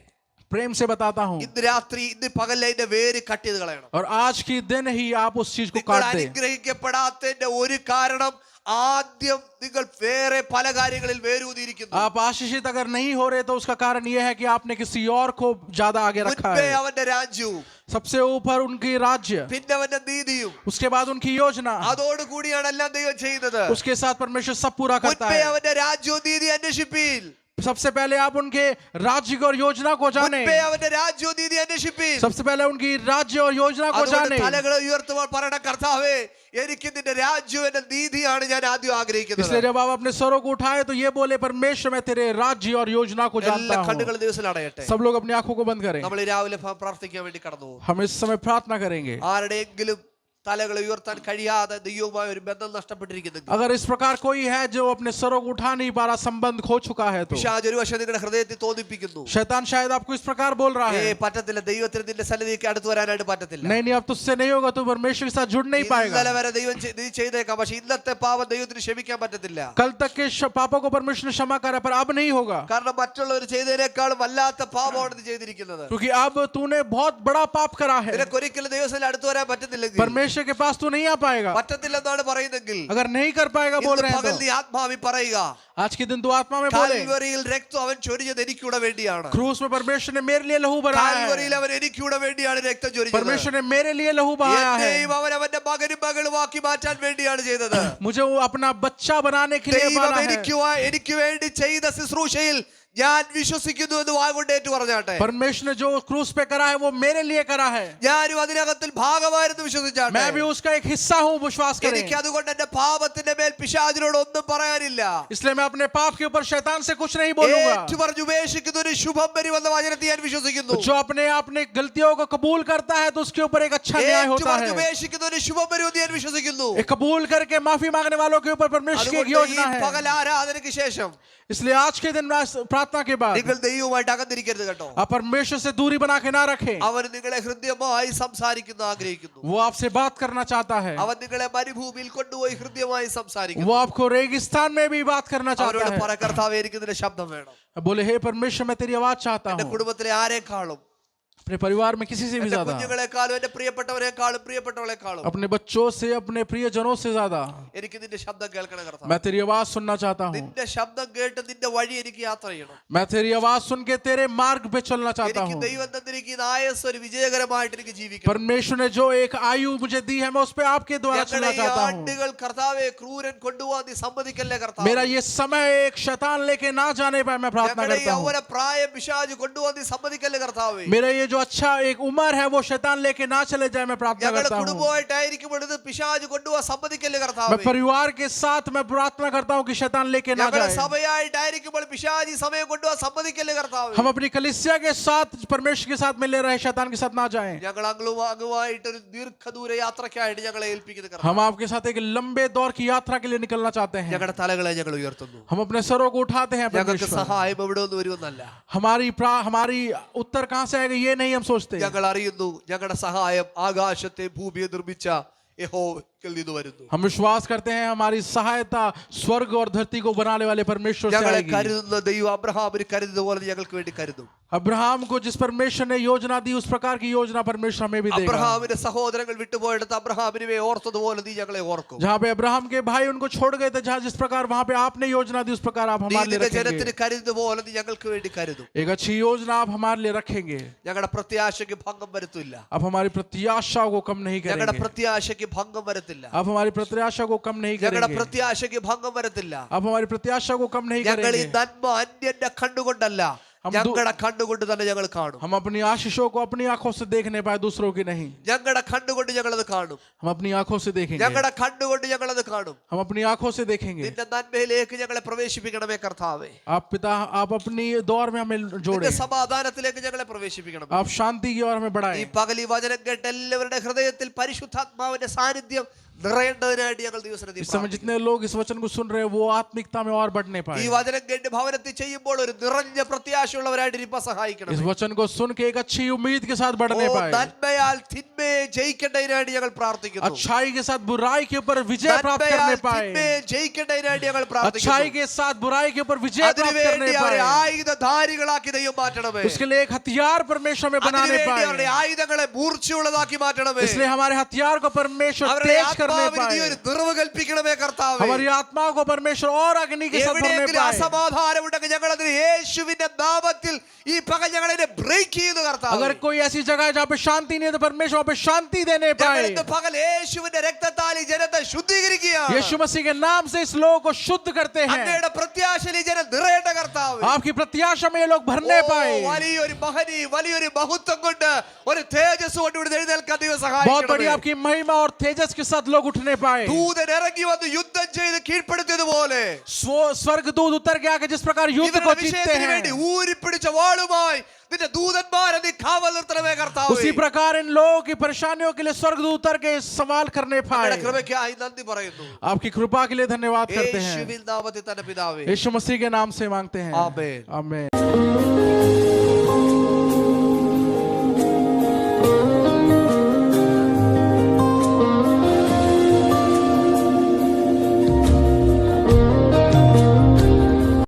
प्रेम से बताता हूँ ഇന്ന് രാത്രി ഇന്ന് പകൽ അതിന്റെ വേര് കട്ട് ചെയ്ത് കളയണം. और आज की दिन ही आप उस चीज को നിങ്ങൾ काट दे। അനുഗ്രഹിക്കപ്പെടാത്തതിന്റെ ഒരു കാരണം ആദ്യം നിങ്ങൾ വേറെ പല കാര്യങ്ങളിൽ വേരൂന്നിയിരിക്കുന്നു. आप आशीषित अगर नहीं हो रहे तो उसका कारण यह है कि आपने किसी और को ज्यादा आगे रखा മുൻപേ है। അവന്റെ രാജ്യവും सबसे ऊपर उनकी राज्य, പിന്നെ അവന്റെ നീതിയും उसके बाद उनकी योजना, അതോടുകൂടിയാണ് എല്ലാം ദൈവം ചെയ്യുന്നത്. उसके साथ परमेश्वर सब पूरा करता മുൻപേ है। അവന്റെ രാജ്യവും നീതി അന്വേഷിപ്പീൻ. सबसे पहले आप उनके राज्य और योजना को जाने, മുൻപേ അവന്റെ രാജ്യവും നീതി അന്വേഷിപ്പീൻ. सबसे पहले उनकी राज्य और योजना को അതുകൊണ്ട് जाने। തലകളെ ഉയർത്തുമ്പോൾ പറയണ കർത്താവേ എനിക്ക് നിന്റെ രാജ്യവും എന്റെ നീതിയാണ് ഞാൻ ആദ്യം ആഗ്രഹിക്കുന്നത്. इसलिए जब आप अपने स्वरों को उठाए तो ये बोले परमेश्वर मैं तेरे राज्य और योजना को जानता എല്ലാ हूँ। കണ്ണുകൾ ദിവസം അടയട്ടെ. सब लोग अपनी आंखों को बंद करें। നമ്മൾ രാവിലെ പ്രാർത്ഥിക്കാൻ വേണ്ടി കടന്നു പോകും. हम इस समय प्रार्थना करेंगे। ആരുടെയെങ്കിലും തലകളെ ഉയർത്താൻ കഴിയാതെ ദൈവവുമായി ഒരു ബന്ധം നഷ്ടപ്പെട്ടിരിക്കുന്നെങ്കിൽ, अगर इस प्रकार कोई है जो अपने स्वरों को उठा नहीं पा रहा, संबंध खो चुका है, तो പിശാച് ഒരു വശം നിങ്ങളുടെ ഹൃദയത്തിൽ തോന്നിപ്പിക്കുന്നു, शैतान शायद आपको इस प्रकार बोल रहा है, പറ്റത്തില്ല, ദൈവത്തിന് നിന്റെ സന്നിധിക്ക് അടുത്ത് വരാനായിട്ട് പറ്റത്തില്ല. नहीं नहीं अब तुझसे नहीं होगा, तू परमेश्वर के साथ जुड़ नहीं पाएगा। ഇന്നലെ വരെ ദൈവം നീ ചെയ്തേക്കാം, പക്ഷെ ഇന്നത്തെ പാപം ദൈവത്തിന് ക്ഷമിക്കാൻ പറ്റത്തില്ല. कल तक के पापों को परमेश्वर ने क्षमा करा, पर अब नहीं होगा, കാരണം മറ്റുള്ളവർ ചെയ്തതിനേക്കാളും വല്ലാത്ത പാപമാണ് നീ ചെയ്തിരിക്കുന്നത്. क्योंकि अब तूने बहुत बड़ा पाप करा है। നിനക്ക് ഒരിക്കലും ദൈവത്തിൽ അടുത്ത് വരാൻ പറ്റുന്നില്ലെങ്കിൽ, परमेश्वर के पास तू नहीं आ पाएगा। പറ്റത്തില്ലെന്നാണ് പറയുന്നെങ്കിൽ, अगर नहीं कर पाएगा बोल ഇന്ന് रहे പകൽ हैं നീ ആത്മാവിൽ പറയുക, तो आज के दिन तू आत्मा में बोले, കാൽവരിയിൽ രക്തം അവൻ ചൊരിഞ്ഞത് എനിക്കൂടെ വേണ്ടിയാണ്. क्रूस में परमेश्वर ने मेरे लिए लहू बहाया है, കാൽവരിയിൽ അവൻ എനിക്കൂടെ വേണ്ടിയാണ് രക്തം ചൊരിഞ്ഞത്. परमेश्वर ने मेरे लिए लहू बहाया है, എന്നെയും അവൻ അവന്റെ മകനും മകളുമാക്കി മാറ്റാൻ വേണ്ടിയാണ് ചെയ്തത്. मुझे वो अपना बच्चा बनाने के लिए ദൈവം बना है। എനിക്ക് വേണ്ടി ചെയ്ത ശുശ്രൂഷയിൽ ഞാൻ വിശ്വസിക്കുന്നു എന്ന് വാഗൊണ്ട് ഏറ്റു പറഞ്ഞാട്ടെ. परमेश्वर ने जो क्रूस पे करा है वो मेरे लिए करा है, ഞാനും അതിനകത്തിൽ ഭാഗമായിരുന്നു വിശ്വസിച്ചാട്ടെ. मैं भी उसका एक हिस्सा हूँ, विश्वास करें। എനിക്ക് അതുകൊണ്ട് എന്റെ പാപത്തിന്റെ മേൽ പിശാചിനോട് ഒന്നും പറയാനില്ല. इसलिए मैं अपने पाप के ऊपर शैतान से कुछ नहीं बोलूंगा। ഏറ്റുപറഞ്ഞ് ഉപേക്ഷിക്കുന്ന ഒരു ശുഭം വരുമെന്ന വചനത്തിൽ ഞാൻ വിശ്വസിക്കുന്നു. जो अपने अपने गलतियों को कबूल करता है तो उसके ऊपर एक अच्छा न्याय होता ഏറ്റുപറഞ്ഞ് है। ഉപേക്ഷിക്കുന്ന ഒരു ശുഭം വരുമെന്ന് ഞാൻ വിശ്വസിക്കുന്നു. एक कबूल करके माफी मांगने वालों के ऊपर परमेश्वर की एक അതുകൊണ്ട് ഈ योजना है। പകൽ ആരാധനയ്ക്ക് ശേഷം इसलिए आज के दिन प्रार्थना के बाद നിങ്ങൾ ദൈവവുമായിട്ട് അകന്നിരിക്കരുത് കേട്ടോ. आप परमेश्वर से दूरी बना के ना रखें। അവൻ നിങ്ങളെ ഹൃദ്യമായി സംസാരിക്കുന്ന ആഗ്രഹിക്കുന്നു. वो आपसे बात करना चाहता है, അവൻ നിങ്ങളെ മരുഭൂമിയിൽ കൊണ്ടുപോയി ഹൃദ്യമായി वो സംസാരിക്കുന്നു. आपको रेगिस्तान में भी बात करना അവരോട് चाहता പറ, കർത്താവേ എനിക്ക് നിന്റെ ശബ്ദം വേണം. है। बोले हे परमेश्वर मैं तेरी आवाज चाहता എന്റെ हूँ, കുടുംബത്തിലെ ആരെക്കാളും, अपने परिवार में किसी से भी എന്റെ ज्यादा, കുഞ്ഞുങ്ങളെക്കാളും, എന്റെ പ്രിയപ്പെട്ടവരെക്കാളും പ്രിയപ്പെട്ടവളെക്കാളും अपने बच्चों से, अपने प्रियजनों से ज्यादा എനിക്ക് നിന്റെ ശബ്ദം കേൾക്കണം കർത്താവേ. मैं तेरी आवाज सुनना चाहता हूँ। നിന്റെ ശബ്ദം കേട്ട് നിന്റെ വഴി എനിക്ക് യാത്ര ചെയ്യണം. मैं तेरी आवाज सुन के तेरे मार्ग पे चलना चाहता എനിക്ക് हूँ। ദൈവം തന്നിരിക്കുന്ന ആയുസ്സ് ഒരു വിജയകരമായിട്ട് എനിക്ക് ജീവിക്കണം. परमेश्वर ने जो एक आयु मुझे दी है मैं उस पे आपके द्वारा ഞങ്ങളുടെ चलना ഈ चाहता हूँ। ആണ്ടുകൾ കർത്താവേ ക്രൂരൻ കൊണ്ടുപോകാൻ നീ സമ്മതിക്കല്ലേ കർത്താവേ. मेरा ये समय एक शैतान लेके ना जाने पाए मैं प्रार्थना ഞങ്ങളുടെ ഈ करता हूँ। യൗവന പ്രായം പിശാച് കൊണ്ടുപോകാൻ നീ സമ്മതിക്കല്ലേ കർത്താവേ. मेरा ये जो अच्छा एक उम्र है वो शैतान लेके ना चले जाए मैं प्रार्थना ഞങ്ങളുടെ करता हूँ। കുടുംബമായിട്ടായിരിക്കുമ്പോൾ ഇത് പിശാച് കൊണ്ടുപോകാൻ സമ്മതിക്കല്ലേ मैं കർത്താവേ. परिवार के साथ मैं प्रार्थना करता हूँ कि शैतान लेके ना ഞങ്ങളുടെ जाए। സഭയായിട്ടായിരിക്കുമ്പോൾ പിശാച് ഈ സമയം കൊണ്ടുപോകാൻ സമ്മതിക്കല്ലേ കർത്താവേ. हम अपनी कलीसिया के साथ परमेश्वर के साथ मिले रहे, शैतान के साथ ना जाएं। ഞങ്ങൾ അങ്ങുമായിട്ട് ഒരു ദീർഘദൂര യാത്രയ്ക്കായിട്ട് ഞങ്ങളെ ഏൽപ്പിക്കുന്ന हम കർത്താവേ. आपके साथ एक लंबे दौर की यात्रा के लिए निकलना चाहते हैं। ഞങ്ങളുടെ തലകളെ ഞങ്ങൾ ഉയർത്തുന്നു. हम अपने सरों को उठाते हैं ഞങ്ങൾക്ക് परमेश्वर। സഹായം എവിടെ നിന്ന് വരുമെന്നല്ല, हमारी उत्तर कहाँ से आएगा ये नहीं हम सोचते। ഞങ്ങൾ അറിയുന്നു ഞങ്ങളുടെ സഹായം ആകാശത്തെ ഭൂമിയെ നിർമ്മിച്ച യഹോവയിൽ നിന്ന് വരുന്നു. हम विश्वास करते हैं हमारी सहायता स्वर्ग और धरती को बनाने वाले परमेश्वर से ഞങ്ങളെ आएगी। കരുതുന്ന ദൈവം അബ്രഹാമിന് കരുതുന്നതുപോലെ ഞങ്ങൾക്ക് വേണ്ടി കരുതും. अब्राहम को जिस परमेश्वर ने योजना दी उस प्रकार की योजना परमेश्वर हमें भी देगा। അബ്രഹാമിന്റെ സഹോദരങ്ങൾ വിട്ടുപോയെടുത്ത് അബ്രഹാമിനെ ഓർത്തതുപോലെ നീ ഞങ്ങളെ ഓർക്കും. जहाँ पे अब्राहम के भाई उनको छोड़ गए थे, जहाँ जिस प्रकार वहाँ पे आपने योजना दी उस प्रकार आप നീ हमारे लिए നിന്റെ रखेंगे। ജനത്തിന് കരുതുന്നതുപോലെ നീ ഞങ്ങൾക്ക് വേണ്ടി കരുതും. एक अच्छी योजना आप हमारे लिए रखेंगे। ഞങ്ങളുടെ പ്രത്യാശയ്ക്ക് ഭംഗം വരുത്തില്ല. आप हमारी प्रत्याशा को कम नहीं ഞങ്ങളുടെ करेंगे। പ്രത്യാശയ്ക്ക് ഭംഗം വരത്തില്ല. आप हमारी प्रत्याशा को कम नहीं ഞങ്ങളുടെ करेंगे। പ്രത്യാശയ്ക്ക് ഭംഗം വരത്തില്ല. आप हमारी प्रत्याशा को कम नहीं ഞങ്ങൾ ഈ करेंगे। നന്മ അന്യന്റെ കണ്ണുകൊണ്ടല്ല, ഞങ്ങളുടെ കണ്ണുകൊണ്ട് തന്നെ ഞങ്ങൾ കാണും. हम अपनी आशीषों को अपनी आंखों से देख नहीं पाए, दूसरों की नहीं। ഞങ്ങളുടെ കണ്ണുകൊണ്ട് ഞങ്ങളത് കാണും. हम अपनी आंखों से देखेंगे। ഞങ്ങളുടെ കണ്ണുകൊണ്ട് ഞങ്ങളത് കാണും. हम अपनी आंखों से देखेंगे। നിന്റെ നന്മയിലേക്ക് ഞങ്ങളെ പ്രവേശിപ്പിക്കണമേ കർത്താവേ. आप पिता आप अपनी दौर में हमें जोड़े, നിന്റെ സമാധാനത്തിലേക്ക് ഞങ്ങളെ പ്രവേശിപ്പിക്കണം. आप शांति की ओर हमें ഈ बढ़ाएं। പകൽ ഈ വചനം കേട്ട് എല്ലാവരുടെ ഹൃദയത്തിൽ പരിശുദ്ധാത്മാവിന്റെ സാന്നിധ്യം നിറയേണ്ടതിനായിട്ട് ഞങ്ങൾ ദിവസത്തിൽ इस समय जितने लोग इस वचन को सुन रहे हैं वो आत्मिकता में और बढ़ने ഈ पाए വചനം കേട്ട് ഭവനത്തിൽ ചെയ്യുമ്പോൾ ഒരു നിറഞ്ഞ പ്രത്യാശയുള്ളവരായിട്ട് ഇരിക്കാൻ സഹായിക്കണം. इस वचन को सुन के एक अच्छी उम्मीद के साथ बढ़ने पाए നന്മയാൽ തിന്മയെ ജയിക്കേണ്ടതിനായിട്ട് ഞങ്ങൾ പ്രാർത്ഥിക്കുന്നു. अच्छाई के साथ बुराई के ऊपर विजय प्राप्त करने पाए തിന്മയെ ജയിക്കേണ്ടതിനായിട്ട് ഞങ്ങൾ പ്രാർത്ഥിക്കുന്നു. अच्छाई के साथ बुराई के ऊपर विजय प्राप्त करने അതിനുവേണ്ടി അവരെ पाए ആയുധധാരികളാക്കി ദൈവം മാറ്റണമേ. उसके लिए एक हथियार परमेश्वर में बनाने അതിനുവേണ്ടി അവരുടെ पाए ആയുധങ്ങളെ മൂർച്ചയുള്ളതാക്കി മാറ്റണമേ. इसलिए हमारे हथियार को परमेश्वर അവരുടെ तेज करने ആത്മാവിന് നീ पाए ഒരു നിറവ് കൽപ്പിക്കണമേ കർത്താവേ. हमारी आत्माओं को परमेश्वर और अग्नि के साथ भरने എവിടെയെങ്കിലും पाए അസമാധാനം ഉണ്ടെങ്കിൽ ഞങ്ങൾ അതിന് യേശുവിന്റെ നാമത്തിൽ ഈ പകൽ ഞങ്ങളതിനെ ബ്രേക്ക് ചെയ്യുന്നു കർത്താവേ. अगर कोई ऐसी जगह है जहाँ पे शांति नहीं है तो परमेश्वर वहाँ पे शांति देने ഞങ്ങൾ पाए ഇന്ന് പകൽ യേശുവിന്റെ രക്തത്താൽ ഈ ജനത്തെ ശുദ്ധീകരിക്കുകയാണ്. यीशु मसीह के नाम से इस लोगों को शुद्ध करते हैं അങ്ങയുടെ പ്രത്യാശയിൽ ഈ ജനം നിറയേണ്ട കർത്താവേ. आपकी प्रत्याशा में ये लोग भरने पाए വലിയൊരു മഹനി വലിയൊരു മഹത്വം കൊണ്ട് ഒരു തേജസ് കൊണ്ട് ഇവിടെ എഴുന്നേൽക്കാൻ ദൈവം बहुत बड़ी സഹായിക്കണമേ. आपकी महिमा और तेजस के साथ लोग उठने पाए ദൂതൻ ഇറങ്ങി വന്ന് യുദ്ധം ചെയ്ത് കീഴ്പ്പെടുത്തിയതുപോലെ स्वर्गदूत उतर के आके जिस प्रकार युद्ध को ഇവരുടെ जीतते വിഷയത്തിന് हैं വേണ്ടി ഊരിപ്പിടിച്ച വാളുമായി നിന്റെ ദൂതന്മാരെ നീ കാവൽ നിർത്തണമേ കർത്താവേ. उसी प्रकार इन लोगों की परेशानियों के लिए स्वर्गदूत उतर के सवाल करने അങ്ങയുടെ पाए കൃപയ്ക്കായി നന്ദി പറയുന്നു. आपकी कृपा के लिए धन्यवाद करते हैं യേശുവിൻ നാമത്തിൽ തന്നെ പിതാവേ. यीशु मसीह के नाम से मांगते हैं ആമേൻ. आमीन